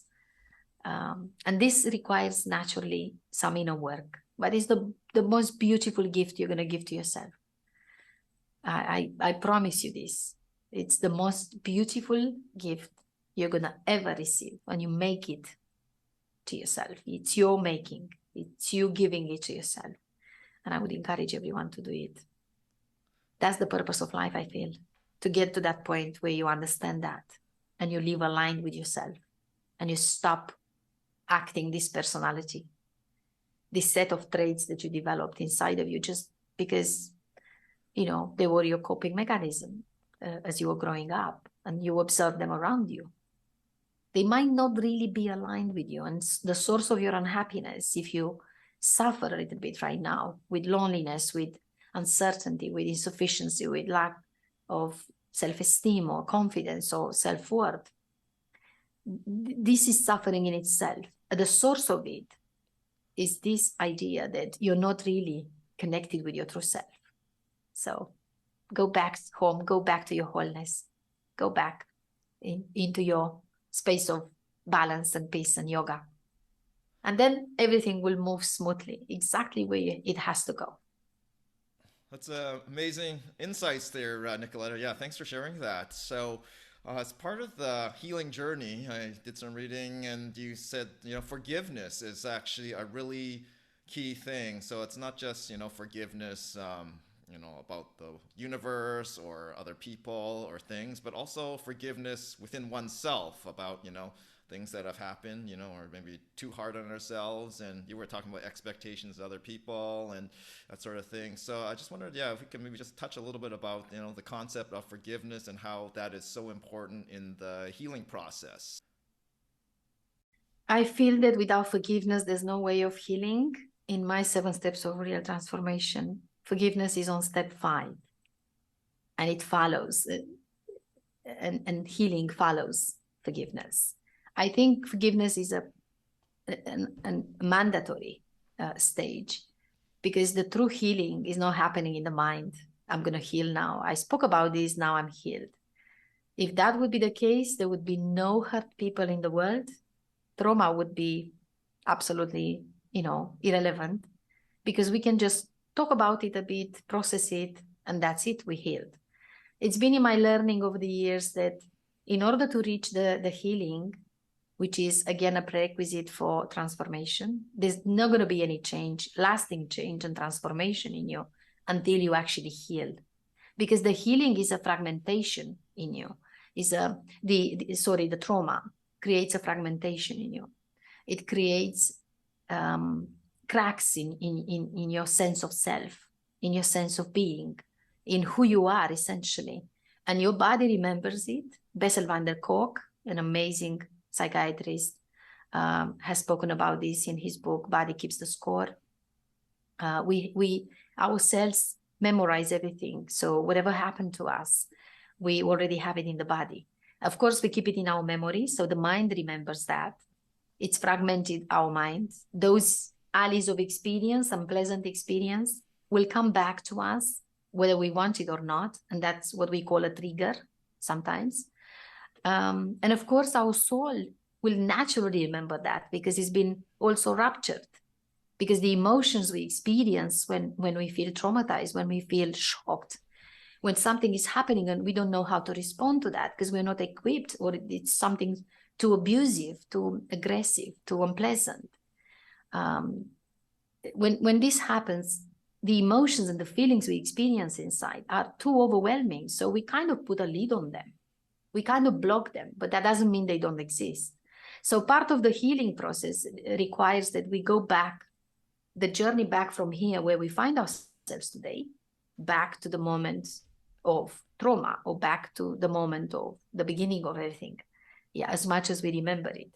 And this requires naturally some inner work, but it's the most beautiful gift you're going to give to yourself. I promise you this. It's the most beautiful gift you're going to ever receive when you make it to yourself. It's your making. It's you giving it to yourself. And I would encourage everyone to do it. That's the purpose of life, I feel, to get to that point where you understand that and you live aligned with yourself and you stop acting this personality, this set of traits that you developed inside of you just because, you know, they were your coping mechanism as you were growing up and you observe them around you. They might not really be aligned with you. And the source of your unhappiness, if you suffer a little bit right now with loneliness, with uncertainty, with insufficiency, with lack of self-esteem or confidence or self-worth, this is suffering in itself. The source of it is this idea that you're not really connected with your true self. So go back home, go back to your wholeness, go back into your space of balance and peace and yoga. And then everything will move smoothly, exactly where it has to go. That's amazing insights there, Nicoleta. Yeah, thanks for sharing that. So as part of the healing journey, I did some reading and you said, you know, forgiveness is actually a really key thing. So it's not just, you know, forgiveness, you know, about the universe or other people or things, but also forgiveness within oneself about, you know, things that have happened, you know, or maybe too hard on ourselves. And you were talking about expectations of other people and that sort of thing. So I just wondered, yeah, if we can maybe just touch a little bit about, you know, the concept of forgiveness and how that is so important in the healing process. I feel that without forgiveness, there's no way of healing. In my 7 steps of real transformation, forgiveness is on step 5 and it follows and healing follows forgiveness. I think forgiveness is a mandatory stage because the true healing is not happening in the mind. I'm going to heal now. I spoke about this, now I'm healed. If that would be the case, there would be no hurt people in the world. Trauma would be absolutely, you know, irrelevant because we can just talk about it a bit, process it, and that's it, we healed. It's been in my learning over the years that in order to reach the healing, which is again a prerequisite for transformation, there's not going to be any change, lasting change and transformation in you until you actually heal. Because the healing is a fragmentation in you. The trauma creates a fragmentation in you. It creates cracks in your sense of self, in your sense of being, in who you are essentially. And your body remembers it. Bessel van der Kolk, an amazing psychiatrist, has spoken about this in his book, Body Keeps the Score. Our cells memorize everything. So whatever happened to us, we already have it in the body. Of course, we keep it in our memory. So the mind remembers that. It's fragmented our mind. Those alleys of experience, unpleasant experience, will come back to us, whether we want it or not. And that's what we call a trigger sometimes. And of course, our soul will naturally remember that because it's been also ruptured. Because the emotions we experience when we feel traumatized, when we feel shocked, when something is happening and we don't know how to respond to that because we're not equipped, or it's something too abusive, too aggressive, too unpleasant. When this happens, the emotions and the feelings we experience inside are too overwhelming. So we kind of put a lid on them. We kind of block them, but that doesn't mean they don't exist. So part of the healing process requires that we go back, the journey back from here where we find ourselves ourselves today back to the moment of trauma or back to the moment of the beginning of everything. Yeah, as much as we remember it,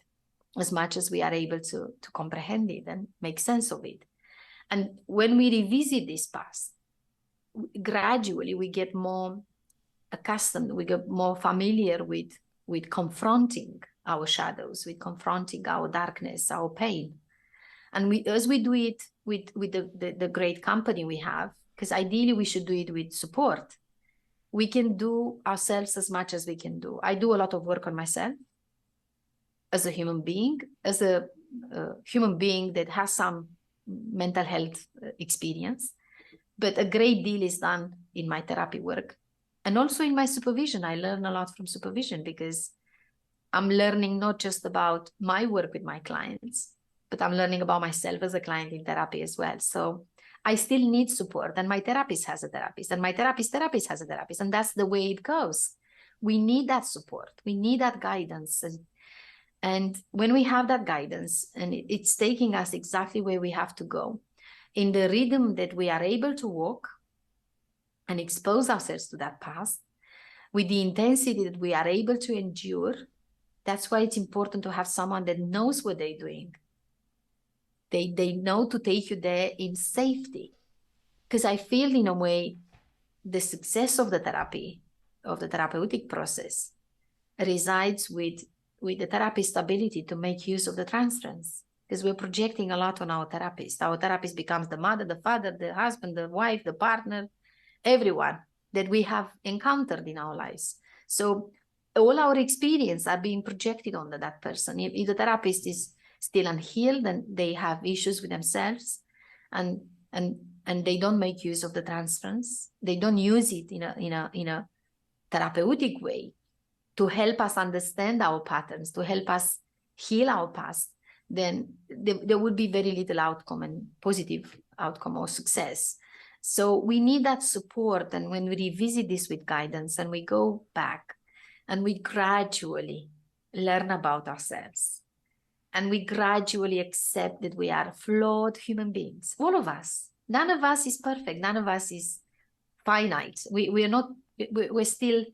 as much as we are able to comprehend it and make sense of it. And when we revisit this past, gradually we get more accustomed, we get more familiar with confronting our shadows, with confronting our darkness, our pain. And as we do it with the great company we have, because ideally we should do it with support, we can do ourselves as much as we can do. I do a lot of work on myself as a human being, human being that has some mental health experience, but a great deal is done in my therapy work. And also in my supervision. I learn a lot from supervision because I'm learning not just about my work with my clients, but I'm learning about myself as a client in therapy as well. So I still need support, and my therapist has a therapist, and my therapist has a therapist, and that's the way it goes. We need that support. We need that guidance. And when we have that guidance, and it's taking us exactly where we have to go, in the rhythm that we are able to walk and expose ourselves to that past, with the intensity that we are able to endure, that's why it's important to have someone that knows what they're doing. They know to take you there in safety. Because I feel, in a way, the success of the therapy, of the therapeutic process, resides with the therapist's ability to make use of the transference. Because we're projecting a lot on our therapist. Our therapist becomes the mother, the father, the husband, the wife, the partner, everyone that we have encountered in our lives. So all our experience are being projected onto that person. If the therapist is still unhealed and they have issues with themselves, and they don't make use of the transference, they don't use it in a therapeutic way to help us understand our patterns, to help us heal our past, then there would be very little outcome and positive outcome or success. So we need that support. And when we revisit this with guidance and we go back and we gradually learn about ourselves and we gradually accept that we are flawed human beings, all of us. None of us is perfect. None of us is finite. We're still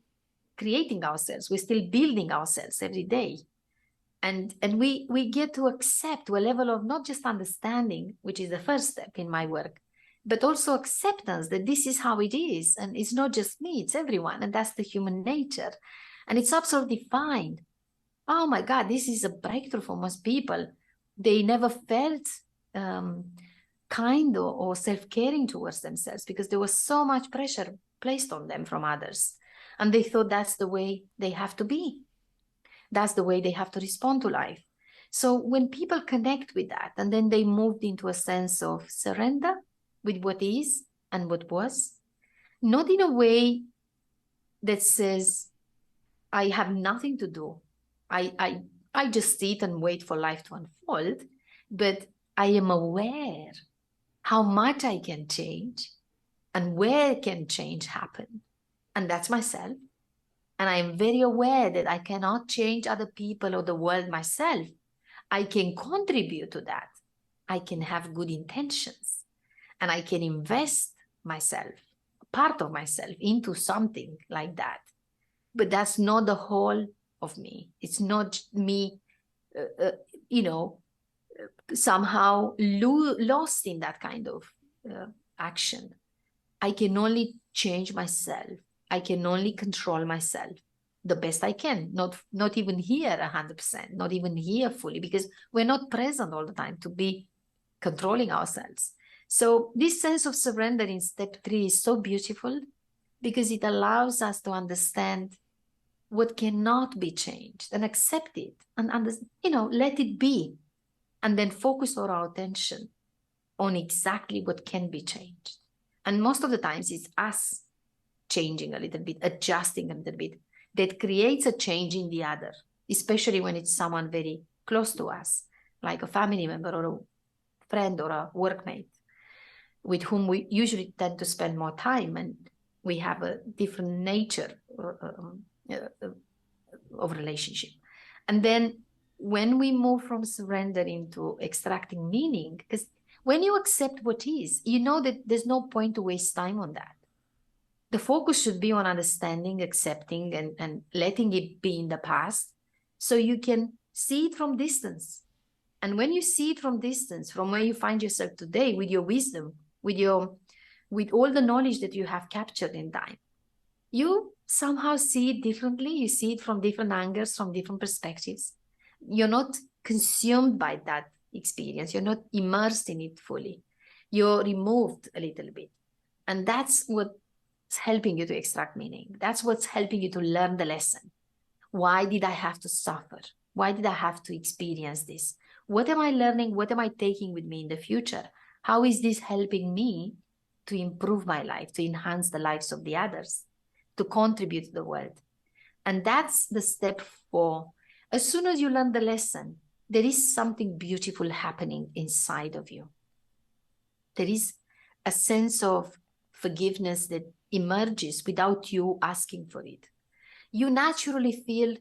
creating ourselves. We're still building ourselves every day. And we get to accept to a level of not just understanding, which is the first step in my work, but also acceptance that this is how it is. And it's not just me, it's everyone. And that's the human nature. And it's absolutely fine. Oh my God, this is a breakthrough for most people. They never felt kind or self-caring towards themselves because there was so much pressure placed on them from others. And they thought that's the way they have to be. That's the way they have to respond to life. So when people connect with that, and then they moved into a sense of surrender with what is and what was, not in a way that says, I have nothing to do. I just sit and wait for life to unfold, but I am aware how much I can change and where can change happen. And that's myself. And I am very aware that I cannot change other people or the world myself. I can contribute to that. I can have good intentions and I can invest myself, part of myself, into something like that. But that's not the whole of me. It's not me, somehow lost in that kind of action. I can only change myself. I can only control myself the best I can, not even here 100%, not even here fully, because we're not present all the time to be controlling ourselves. So this sense of surrender in step 3 is so beautiful because it allows us to understand what cannot be changed and accept it and let it be, and then focus our attention on exactly what can be changed. And most of the times it's us changing a little bit, adjusting a little bit, that creates a change in the other, especially when it's someone very close to us, like a family member or a friend or a workmate, with whom we usually tend to spend more time, and we have a different nature of relationship. And then when we move from surrender into extracting meaning, because When you accept what is, you know that there's no point to waste time on that. The focus should be on understanding, accepting, and letting it be in the past, so you can see it from distance. And when you see it from distance, from where you find yourself today, with your wisdom, with all the knowledge that you have captured in time, you somehow see it differently. You see it from different angles, from different perspectives. You're not consumed by that experience. You're not immersed in it fully. You're removed a little bit. And that's what's helping you to extract meaning. That's what's helping you to learn the lesson. Why did I have to suffer? Why did I have to experience this? What am I learning? What am I taking with me in the future? How is this helping me to improve my life, to enhance the lives of the others, to contribute to the world? And that's the step 4. As soon as you learn the lesson, there is something beautiful happening inside of you. There is a sense of forgiveness that emerges without you asking for it. You naturally feel,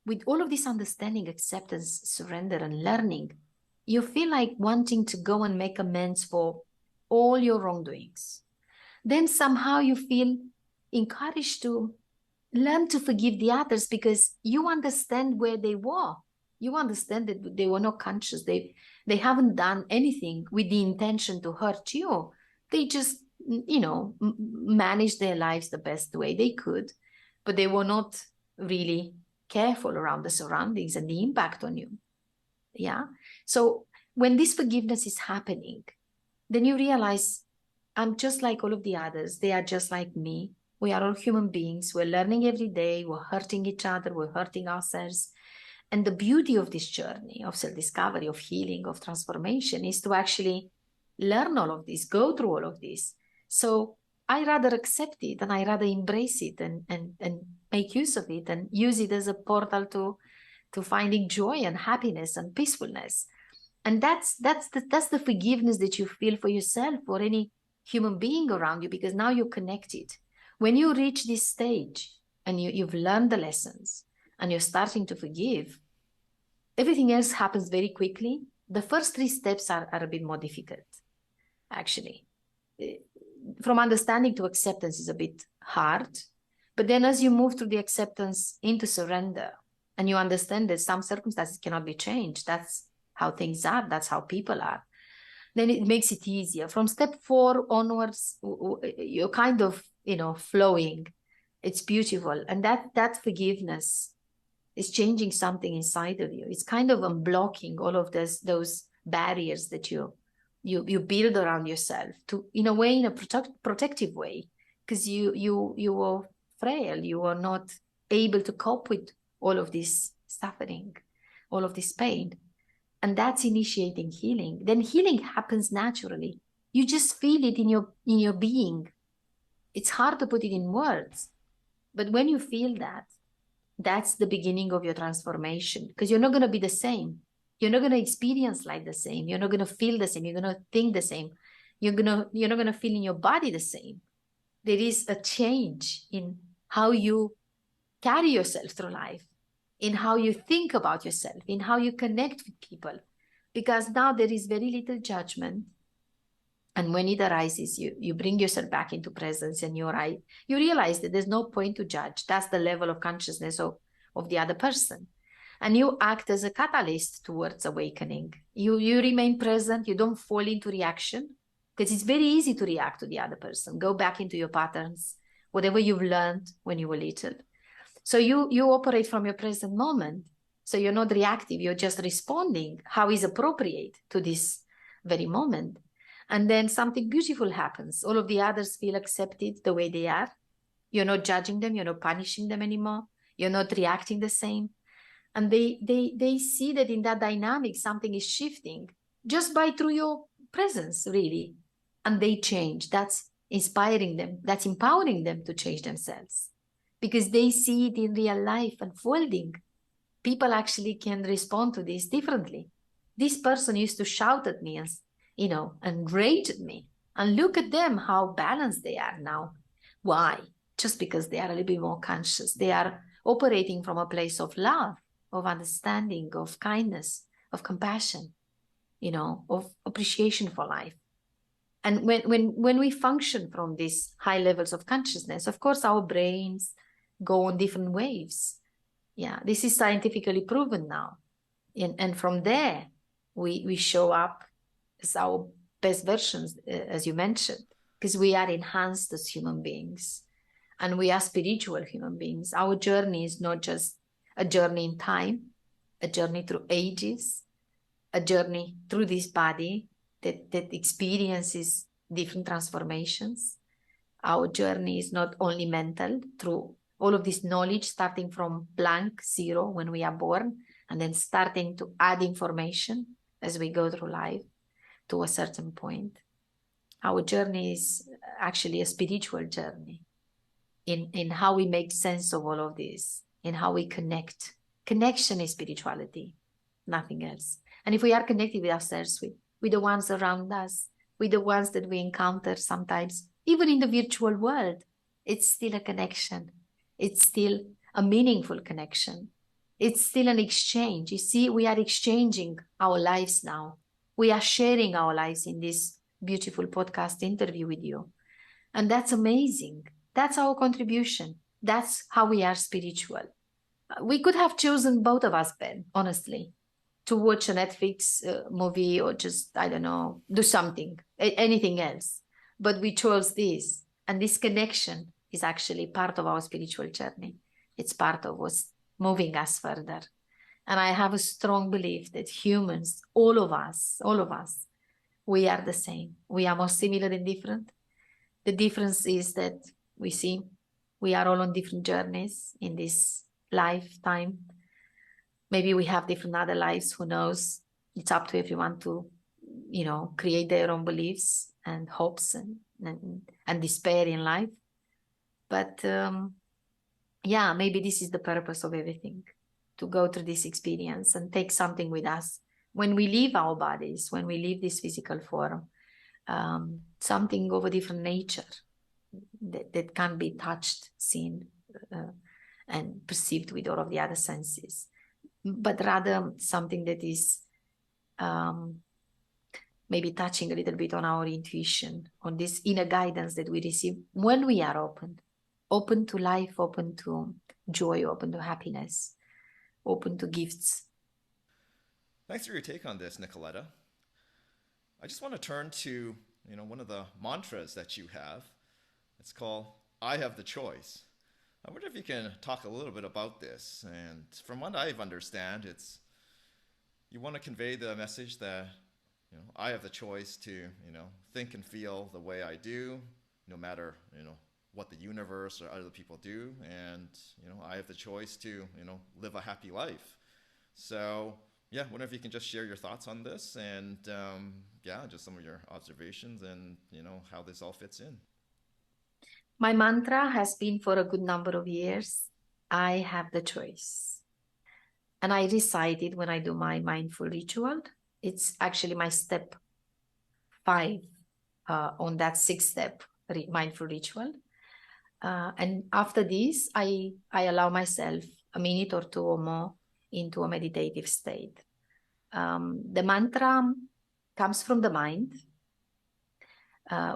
with all of this understanding, acceptance, surrender, and learning, you feel like wanting to go and make amends for all your wrongdoings. Then somehow you feel encouraged to learn to forgive the others, because you understand where they were. You understand that they were not conscious. They haven't done anything with the intention to hurt you. They just, managed their lives the best way they could, but they were not really careful around the surroundings and the impact on you. Yeah. So when this forgiveness is happening, then you realize, I'm just like all of the others. They are just like me. We are all human beings. We're learning every day. We're hurting each other. We're hurting ourselves. And the beauty of this journey of self-discovery, of healing, of transformation, is to actually learn all of this, go through all of this. So I rather accept it, and I rather embrace it and make use of it, and use it as a portal to finding joy and happiness and peacefulness. And that's the forgiveness that you feel for yourself or any human being around you, because now you're connected. When you reach this stage and you've learned the lessons and you're starting to forgive, everything else happens very quickly. The first 3 steps are a bit more difficult, actually. From understanding to acceptance is a bit hard. But then as you move through the acceptance into surrender, and you understand that some circumstances cannot be changed, that's how things are, that's how people are, then it makes it easier. From step 4 onwards, you're kind of, flowing. It's beautiful. And that forgiveness is changing something inside of you. It's kind of unblocking all of those barriers that you build around yourself, to, in a way, in a protective way, because you are frail. You are not able to cope with all of this suffering, all of this pain. And that's initiating healing. Then healing happens naturally. You just feel it in your being. It's hard to put it in words, but when you feel that, that's the beginning of your transformation, because you're not going to be the same. You're not going to experience life the same. You're not going to feel the same. You're going to think the same. You're not going to feel in your body the same. There is a change in how you carry yourself through life, in how you think about yourself, in how you connect with people, because now there is very little judgment. And when it arises, you bring yourself back into presence, and you realize that there's no point to judge. That's the level of consciousness of the other person. And you act as a catalyst towards awakening. You remain present. You don't fall into reaction, because it's very easy to react to the other person. Go back into your patterns, whatever you've learned when you were little. So you operate from your present moment. So you're not reactive. You're just responding how is appropriate to this very moment. And then something beautiful happens. All of the others feel accepted the way they are. You're not judging them. You're not punishing them anymore. You're not reacting the same. And they see that in that dynamic, something is shifting just through your presence, really. And they change. That's inspiring them. That's empowering them to change themselves, because they see it in real life unfolding. People actually can respond to this differently. This person used to shout at me and rage at me. And look at them, how balanced they are now. Why? Just because they are a little bit more conscious. They are operating from a place of love, of understanding, of kindness, of compassion. of appreciation for life. And when we function from these high levels of consciousness, of course, our brains go on different waves. Yeah, this is scientifically proven now. And from there, we show up as our best versions, as you mentioned, because we are enhanced as human beings and we are spiritual human beings. Our journey is not just a journey in time, a journey through ages, a journey through this body that experiences different transformations. Our journey is not only mental through all of this knowledge, starting from blank zero when we are born, and then starting to add information as we go through life to a certain point. Our journey is actually a spiritual journey in how we make sense of all of this, in how we connect. Connection is spirituality, nothing else. And if we are connected with ourselves, with the ones around us, with the ones that we encounter sometimes, even in the virtual world, it's still a connection. It's still a meaningful connection. It's still an exchange. You see, we are exchanging our lives now. We are sharing our lives in this beautiful podcast interview with you. And that's amazing. That's our contribution. That's how we are spiritual. We could have chosen, both of us, Ben, honestly, to watch a Netflix movie or just, I don't know, do something, anything else. But we chose this. And this connection is actually part of our spiritual journey. It's part of what's moving us further. And I have a strong belief that humans, all of us, we are the same. We are more similar than different. The difference is that we are all on different journeys in this lifetime. Maybe we have different other lives, who knows? It's up to everyone to, create their own beliefs and hopes and despair in life. But maybe this is the purpose of everything, to go through this experience and take something with us when we leave our bodies, when we leave this physical form, something of a different nature that can be touched, seen, and perceived with all of the other senses, but rather something that is maybe touching a little bit on our intuition, on this inner guidance that we receive when we are open to life, open to joy, open to happiness, open to gifts. Thanks for your take on this, Nicoleta. I just want to turn to one of the mantras that you have. It's called "I have the choice." I wonder if you can talk a little bit about this. And from what I understand, it's you want to convey the message that I have the choice to think and feel the way I do, no matter what the universe or other people do, and I have the choice to live a happy life. So yeah, wonder if you can just share your thoughts on this and just some of your observations and how this all fits in. My mantra has been for a good number of years, I have the choice. And I recite it when I do my mindful ritual. It's actually my step 5 on that 6-step mindful ritual. And after this, I allow myself a minute or two or more into a meditative state. The mantra comes from the mind.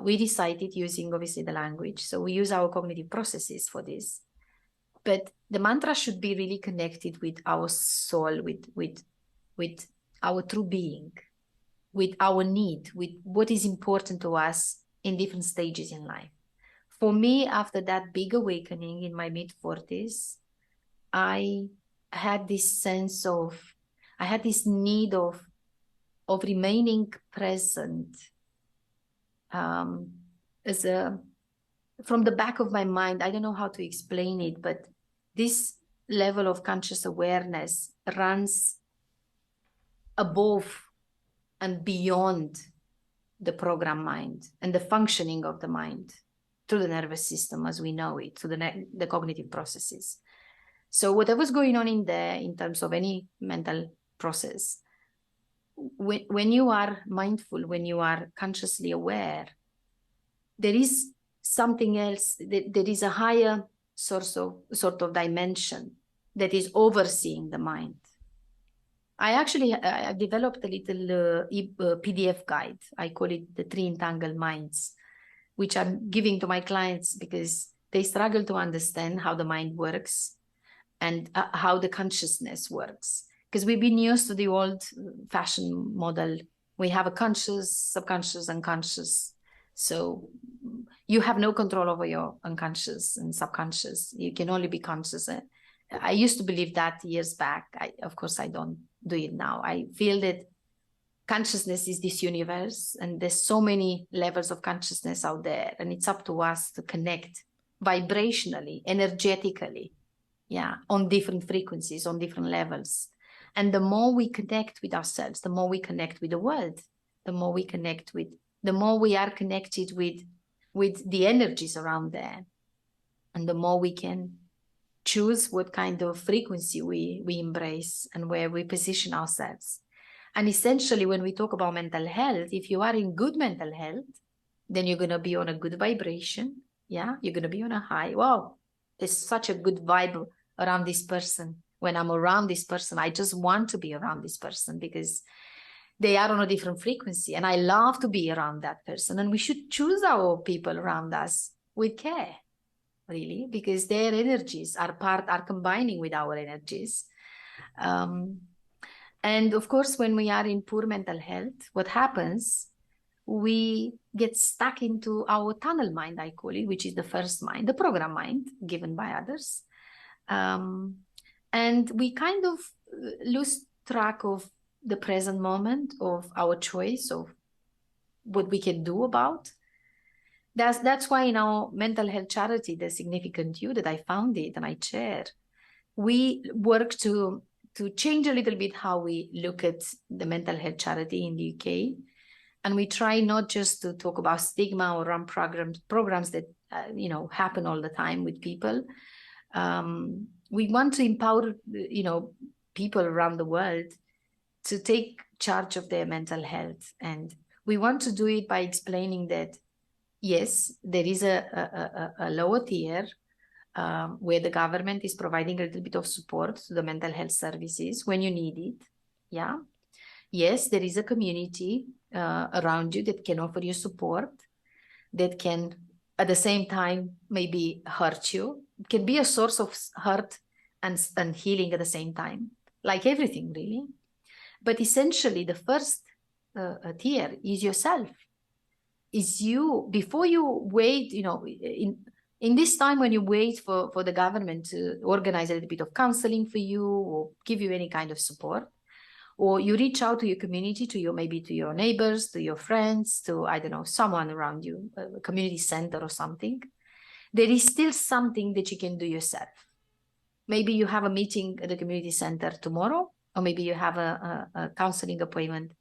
We recite it using, obviously, the language. So we use our cognitive processes for this. But the mantra should be really connected with our soul, with our true being, with our need, with what is important to us in different stages in life. For me, after that big awakening in my mid-40s, I had this need of remaining present, from the back of my mind. I don't know how to explain it, but this level of conscious awareness runs above and beyond the program mind and the functioning of the mind through the nervous system as we know it, through the cognitive processes. So whatever's going on in there in terms of any mental process, when you are mindful, when you are consciously aware, there is something else, there is a higher sort of dimension that is overseeing the mind. I developed a little PDF guide. I call it the 3 Entangled Minds, which I'm giving to my clients because they struggle to understand how the mind works and how the consciousness works. Because we've been used to the old-fashioned model. We have a conscious, subconscious, unconscious. So you have no control over your unconscious and subconscious. You can only be conscious. I used to believe that years back. Of course, I don't do it now. I feel that consciousness is this universe, and there's so many levels of consciousness out there, and it's up to us to connect vibrationally, energetically, on different frequencies, on different levels. And the more we connect with ourselves, the more we connect with the world, the more we are connected with the energies around there, and the more we can choose what kind of frequency we embrace and where we position ourselves. And essentially, when we talk about mental health, if you are in good mental health, then you're going to be on a good vibration. Yeah, you're going to be on a high. Wow, there's such a good vibe around this person. When I'm around this person, I just want to be around this person because they are on a different frequency. And I love to be around that person. And we should choose our people around us with care, really, because their energies are combining with our energies. And of course, when we are in poor mental health, what happens, we get stuck into our tunnel mind, I call it, which is the first mind, the program mind given by others. And we kind of lose track of the present moment, of our choice, of what we can do about. That's why in our mental health charity, The Significant You, that I founded and I chair, we work to change a little bit how we look at the mental health charity in the UK. And we try not just to talk about stigma or run programs that happen all the time with people. We want to empower people around the world to take charge of their mental health, and we want to do it by explaining that yes, there is a lower tier where the government is providing a little bit of support to the mental health services when you need it. Yeah. Yes, there is a community around you that can offer you support, that can at the same time maybe hurt you. It can be a source of hurt and healing at the same time, like everything really. But essentially the first tier is yourself. Is you, before you wait, in this time when you wait for the government to organize a little bit of counseling for you or give you any kind of support, or you reach out to your community, maybe to your neighbors, to your friends, to, I don't know, someone around you, a community center or something, there is still something that you can do yourself. Maybe you have a meeting at the community center tomorrow, or maybe you have a counseling appointment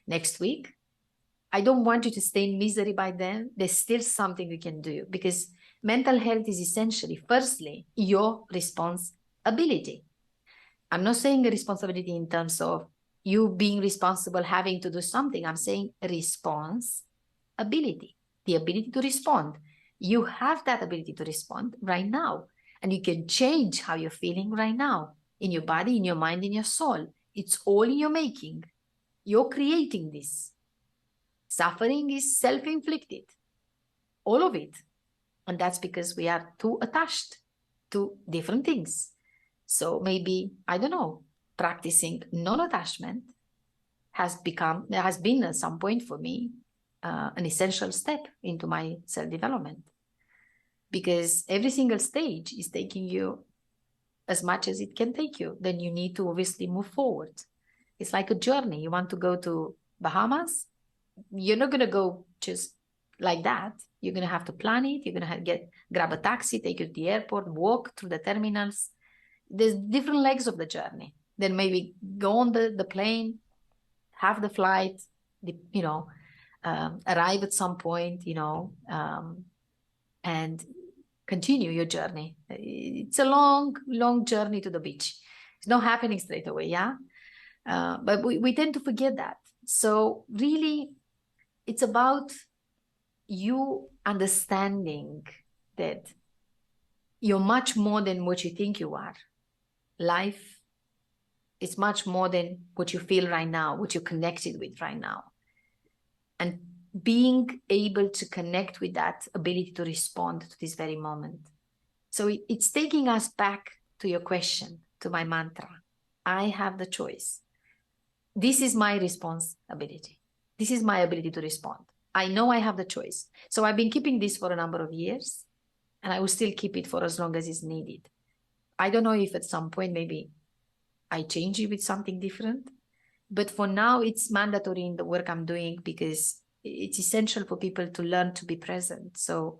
next week. I don't want you to stay in misery by then. There's still something you can do, because mental health is essentially, firstly, your responsibility. I'm not saying a responsibility in terms of you being responsible, having to do something. I'm saying responsibility, the ability to respond. You have that ability to respond right now, and you can change how you're feeling right now in your body, in your mind, in your soul. It's all in your making. You're creating this. Suffering is self-inflicted, all of it. And that's because we are too attached to different things. So maybe, I don't know, practicing non-attachment has been at some point for me an essential step into my self-development, because every single stage is taking you as much as it can take you. Then you need to obviously move forward. It's like a journey. You want to go to Bahamas, you're not going to go just like that. You're going to have to plan it. You're going to grab a taxi, take you to the airport, walk through the terminals. There's different legs of the journey. Then maybe go on the plane, have the flight, arrive at some point, and continue your journey. It's a long, long journey to the beach. It's not happening straight away, yeah? But we tend to forget that. So really, it's about you understanding that you're much more than what you think you are. Life It's much more than what you feel right now, what you're connected with right now. And being able to connect with that ability to respond to this very moment. So it's taking us back to your question, to my mantra. I have the choice. This is my responsibility. This is my ability to respond. I know I have the choice. So I've been keeping this for a number of years, and I will still keep it for as long as it's needed. I don't know if at some point maybe I change it with something different, but for now it's mandatory in the work I'm doing because it's essential for people to learn to be present. So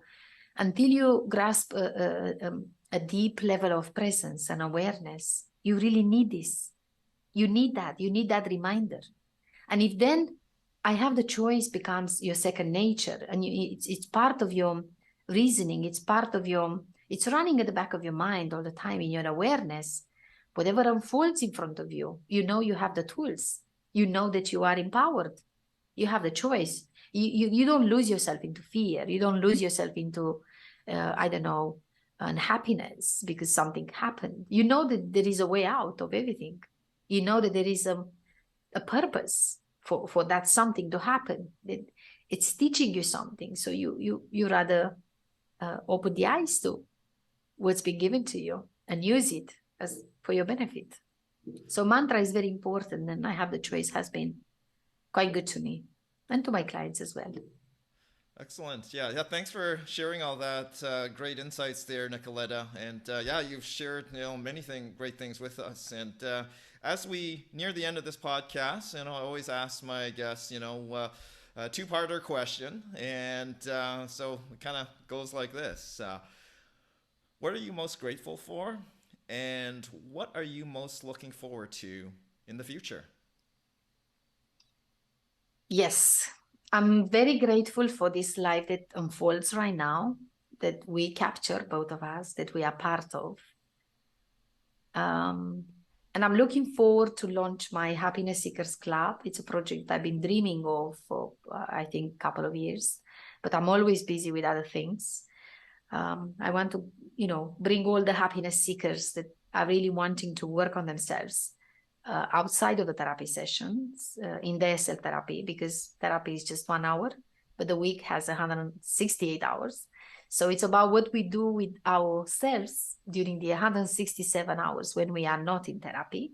until you grasp a deep level of presence and awareness, you really need this. You need that reminder. And if then I have the choice becomes your second nature, and it's part of your reasoning, it's running at the back of your mind all the time in your awareness. Whatever unfolds in front of you, you know you have the tools. You know that you are empowered. You have the choice. You don't lose yourself into fear. You don't lose yourself into, unhappiness because something happened. You know that there is a way out of everything. You know that there is a purpose for that something to happen. It's teaching you something. So you rather open the eyes to what's been given to you and use it as for your benefit. So mantra is very important, and I have the choice has been quite good to me and to my clients as well. Excellent. Yeah. Thanks for sharing all that great insights there, Nicoleta. And you've shared many great things with us. And as we near the end of this podcast, I always ask my guests, a two-parter question, and so it kind of goes like this: what are you most grateful for, and what are you most looking forward to in the future? Yes. I'm very grateful for this life that unfolds right now, that we capture, both of us, that we are part of. And I'm looking forward to launch my Happiness Seekers Club. It's a project I've been dreaming of for, I think, a couple of years, but I'm always busy with other things. I want to, bring all the happiness seekers that are really wanting to work on themselves outside of the therapy sessions, in their self-therapy, because therapy is just 1 hour, but the week has 168 hours. So it's about what we do with ourselves during the 167 hours when we are not in therapy.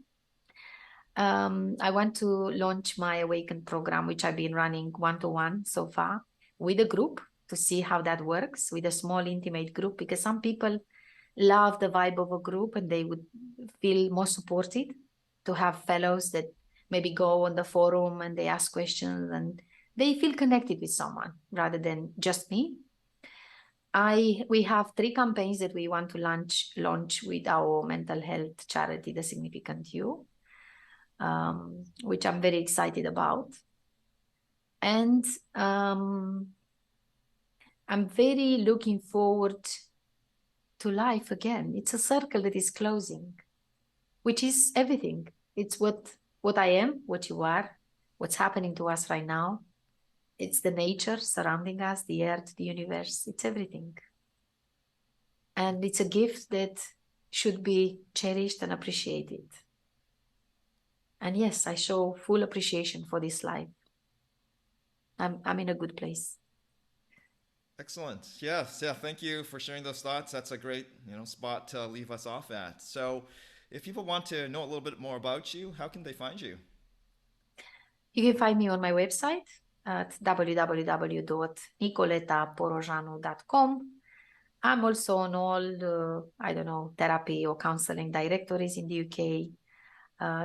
I want to launch my Awaken program, which I've been running one-to-one so far with a group to see how that works with a small intimate group, because some people love the vibe of a group and they would feel more supported to have fellows that maybe go on the forum and they ask questions and they feel connected with someone rather than just me. We have 3 campaigns that we want to launch with our mental health charity, The Significant You, which I'm very excited about. And I'm very looking forward to life again. It's a circle that is closing, which is everything. It's what I am, what you are, what's happening to us right now. It's the nature surrounding us, the earth, the universe. It's everything. And it's a gift that should be cherished and appreciated. And yes, I show full appreciation for this life. I'm in a good place. Excellent. Yes. Yeah. Thank you for sharing those thoughts. That's a great, spot to leave us off at. So, if people want to know a little bit more about you, how can they find you? You can find me on my website at www.nicoletaporojanu.com. I'm also on all therapy or counseling directories in the UK.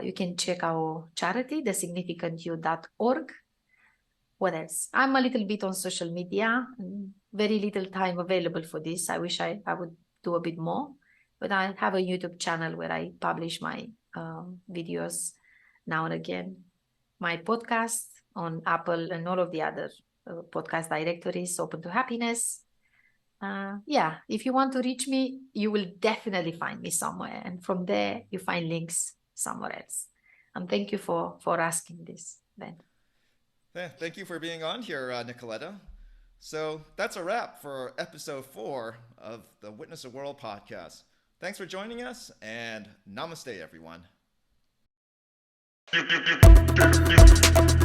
You can check our charity, thesignificantyou.org. What else? I'm a little bit on social media. Very little time available for this. I wish I would do a bit more. But I have a YouTube channel where I publish my videos now and again. My podcast on Apple and all of the other podcast directories, Open to Happiness. If you want to reach me, you will definitely find me somewhere. And from there, you find links somewhere else. And thank you for asking this, Ben. Thank you for being on here, Nicoleta. So that's a wrap for episode 4 of the Witness the World podcast. Thanks for joining us, and namaste, everyone. you